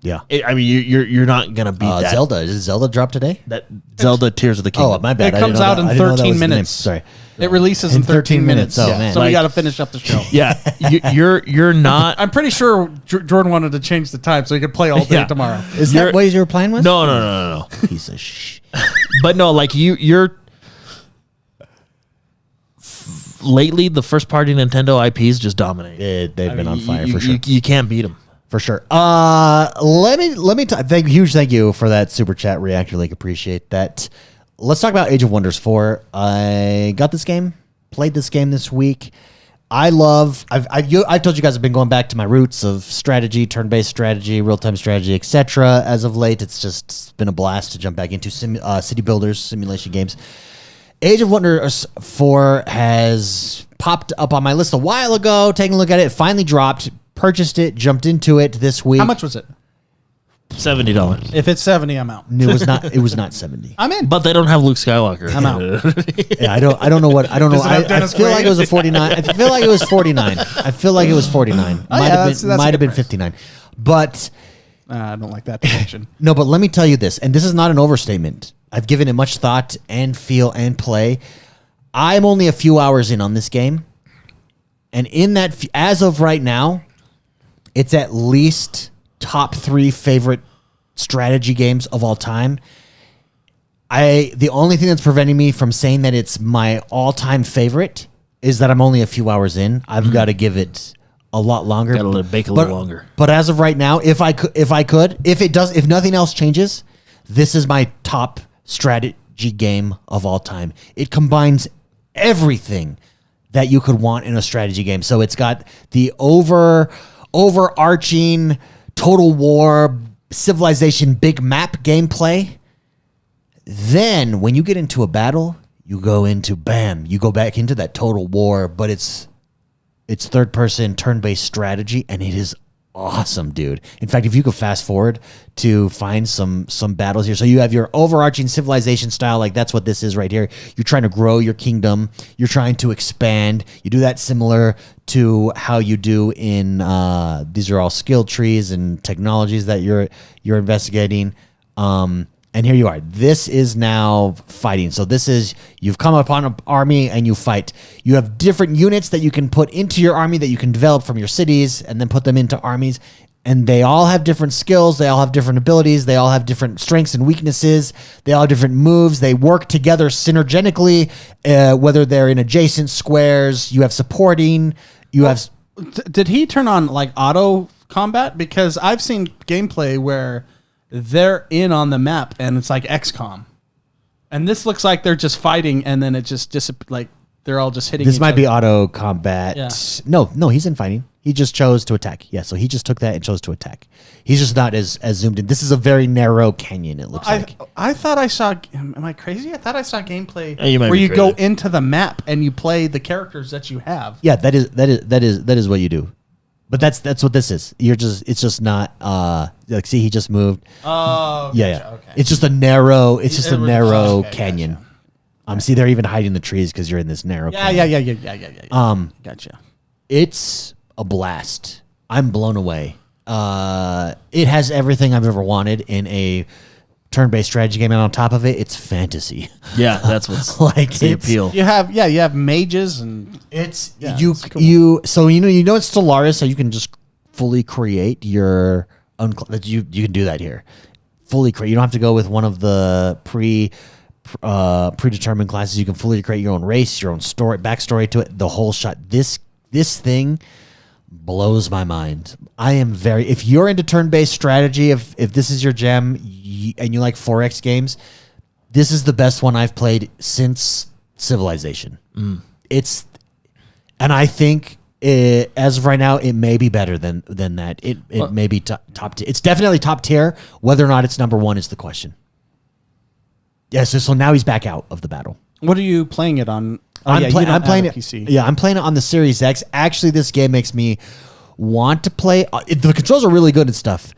Yeah. I mean, you're not gonna beat that. Zelda. Did Zelda drop today? That Zelda Tears of the Kingdom. Oh, my bad. It I didn't comes know out that. in I didn't know that 13 was the name. minutes. Sorry. It releases in 13 minutes. Oh, Yeah. man. So we Like- got to finish up the show. Yeah, you're not. I'm pretty sure Jordan wanted to change the time so he could play all day Yeah. tomorrow. Is that what you were playing with? No. Piece of shh. But no, like you're. Lately, the first party Nintendo IPs just dominate. They've been on fire for sure. You can't beat them. For sure. Let me thank you for that super chat, Reactor League. Appreciate that. let's talk about Age of Wonders 4. I got this game, played this game this week. I've told you guys I've been going back to my roots of strategy, turn-based strategy, real-time strategy, etc. As of late, it's been a blast to jump back into city builders, simulation games. Age of Wonders 4 has popped up on my list a while ago. Taking a look at it, finally dropped, purchased it, jumped into it this week. How much was it? $70. If it's 70, I'm out. It was not. It was not 70. I'm in. But they don't have Luke Skywalker. I'm out. Yeah, I don't know what. I don't know. Does it have I Dennis feel like Quaid? it was a 49. I feel like it was 49. I feel like it was 49. Oh, yeah, that's a might have good been price. 59. But I don't like that prediction. no. But let me tell you this, and this is not an overstatement. I've given it much thought and feel and play. I'm only a few hours in on this game, and in that, as of right now, it's at least top 3 favorite strategy games of all time. The only thing that's preventing me from saying that it's my all-time favorite is that I'm only a few hours in. I've got to give it a lot longer. Got to let it bake a little longer. But as of right now, if nothing else changes, this is my top strategy game of all time. It combines everything that you could want in a strategy game. So it's got the overarching Total War Civilization big map gameplay. Then when you get into a battle, you go back into that Total War, but it's third person turn-based strategy, and it is awesome, dude. In fact, if you could fast forward to find some battles here. So you have your overarching Civilization style, like that's what this is right here. You're trying to grow your kingdom. You're trying to expand. You do that similar to how you do in these are all skill trees and technologies that you're investigating. And here you are. This is now fighting. So this is, you've come upon an army and you fight. You have different units that you can put into your army that you can develop from your cities and then put them into armies. And they all have different skills. They all have different abilities. They all have different strengths and weaknesses. They all have different moves. They work together synergetically, whether they're in adjacent squares. You have supporting. Did he turn on like auto combat? Because I've seen gameplay where they're in on the map and it's like XCOM, and this looks like they're just fighting and then it just like they're all just hitting. This each might other. be auto combat. Yeah. No, he's in fighting. He just chose to attack. Yeah, so he just took that and chose to attack. He's just not as zoomed in. This is a very narrow canyon, it looks like. I thought I saw. Am I crazy? I thought I saw gameplay You might where be you go crazy. into the map and you play the characters that you have. Yeah, that is what you do. But that's what this is. It's just not like, see, he just moved. Oh, Yeah. gotcha, okay. It's just a narrow Okay, canyon. gotcha. See, they're even hiding the trees because you're in this narrow canyon. Yeah. Gotcha. It's a blast. I'm blown away. It has everything I've ever wanted in a turn-based strategy game, and on top of it, it's fantasy. Yeah, that's what's Like, the it's- appeal. You have mages and It's Yeah, you it's cool. so you know it's Stellaris, so you can just fully create your own. You can do that here, fully create. You don't have to go with one of the predetermined classes. You can fully create your own race, your own story, backstory to it. The whole shot. This thing blows my mind. I am very. If you're into turn-based strategy, if this is your jam and you like 4X games, this is the best one I've played since Civilization. It's, and I think as of right now, it may be better than that. It may be top tier. It's definitely top tier. Whether or not it's number one is the question. Yeah, so now he's back out of the battle. what are you playing it on? Oh, I'm yeah, playing you don't it. have a PC. Yeah, I'm playing it on the Series X. Actually, this game makes me want to play. The controls are really good and stuff.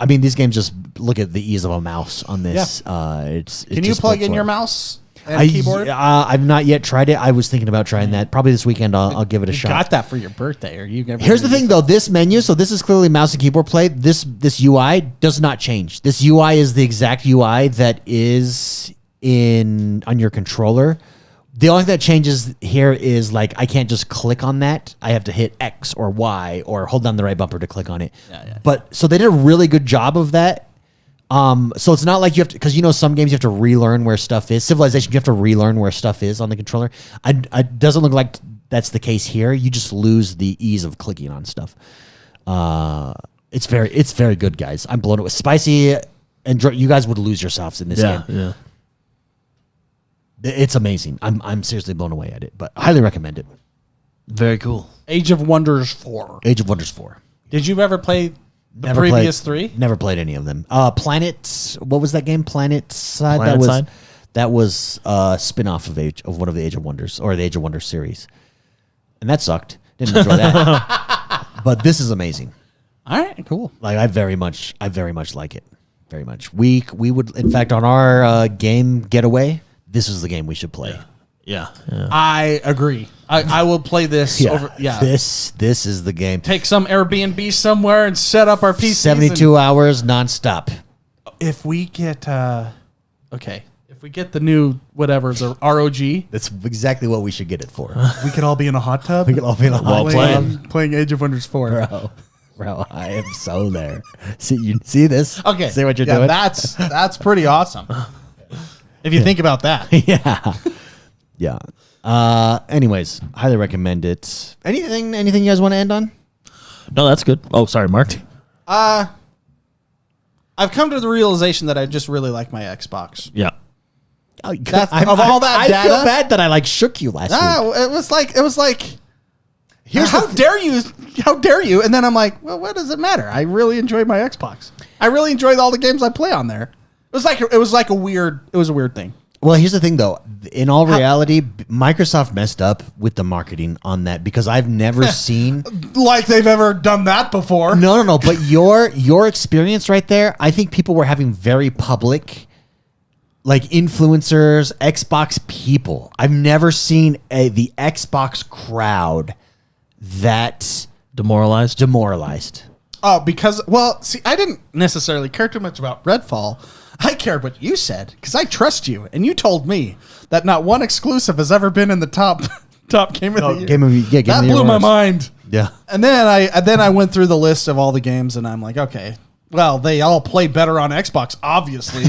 I mean, these games just look at the ease of a mouse on this. Can you plug in your mouse and keyboard? I've not yet tried it. I was thinking about trying that. Probably this weekend. I'll give it a You shot. got that for your birthday, or you never? Here's the thing, though. This menu, so this is clearly mouse and keyboard play. This UI does not change. This UI is the exact UI that is on your controller. The only thing that changes here is like I can't just click on that. I have to hit X or Y or hold down the right bumper to click on it. Yeah. But so they did a really good job of that. So it's not like you have to, because some games you have to relearn where stuff is. Civilization, you have to relearn where stuff is on the controller. It doesn't look like that's the case here. You just lose the ease of clicking on stuff. It's very good, guys. I'm blown away. Spicy, and you guys would lose yourselves in this game. Yeah. It's amazing. I'm seriously blown away at it, but highly recommend it. Very cool. Age of Wonders 4. Age of Wonders 4. Did you ever play the previous 3? Never played any of them. Planet, what was that game? Planet Side? PlanetSide? That was a spin-off of one of the Age of Wonders, or the Age of Wonders series. And that sucked. Didn't enjoy that. But this is amazing. All right, cool. Like I very much like it. Very much. We would, in fact, on our game getaway, this is the game we should play. Yeah. I agree. I will play this over. Yeah. This is the game. Take some Airbnb somewhere and set up our PCs. 72 hours nonstop. If we get if we get the new whatever, the ROG, That's exactly what we should get it for. we could all be in a hot tub. We could all be in a hot tub. Playing Age of Wonders 4. Bro, I am so there. See this? Okay. See what you're doing? That's pretty awesome. If you think about that. Yeah. Anyways, highly recommend it. Anything you guys want to end on? No, that's good. Oh, sorry, Mark. I've come to the realization that I just really like my Xbox. Yeah. Oh, of all that I data, feel bad that I shook you last week. No, it was like how dare you? And then I'm like, well, what does it matter? I really enjoy my Xbox. I really enjoy all the games I play on there. It was a weird thing. Well, here's the thing, though. In all reality, Microsoft messed up with the marketing on that because I've never seen like they've ever done that before. No. But your experience right there, I think people were having very public, like influencers, Xbox people. I've never seen the Xbox crowd that Demoralized. Oh, because see, I didn't necessarily care too much about Redfall. I cared what you said because I trust you, and you told me that not one exclusive has ever been in the top game of the year. That blew my mind. Yeah, and then I went through the list of all the games, and I'm like, okay, well, they all play better on Xbox, obviously.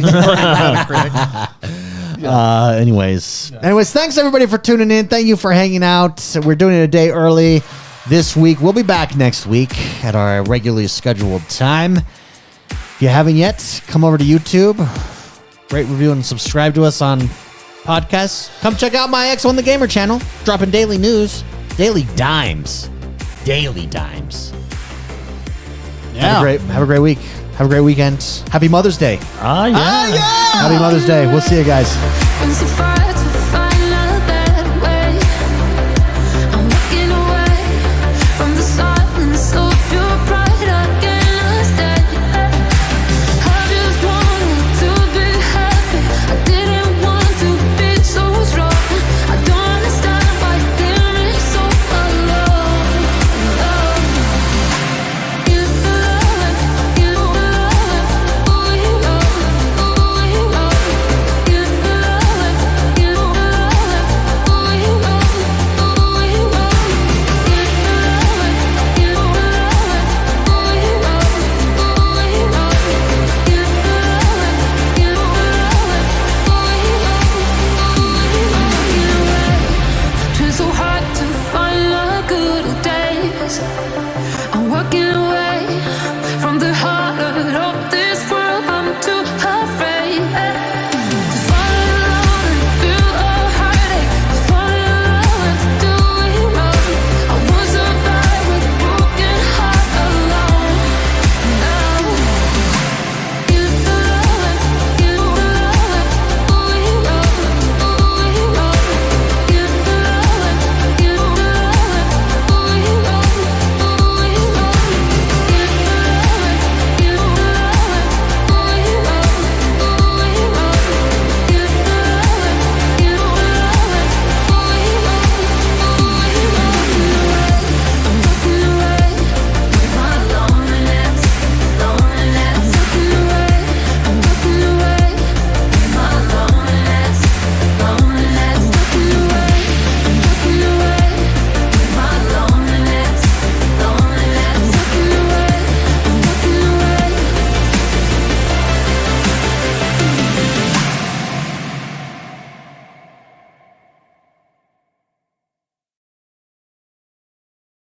Anyways, thanks everybody for tuning in. Thank you for hanging out. We're doing it a day early this week. We'll be back next week at our regularly scheduled time. If you haven't yet, come over to YouTube, rate, review, and subscribe to us on podcasts. Come check out my X1 the Gamer channel, dropping daily news, daily dimes. Yeah. Have a great week. Have a great weekend. Happy Mother's Day. Yeah. Happy Mother's Day. We'll see you guys. So hard to find the good days.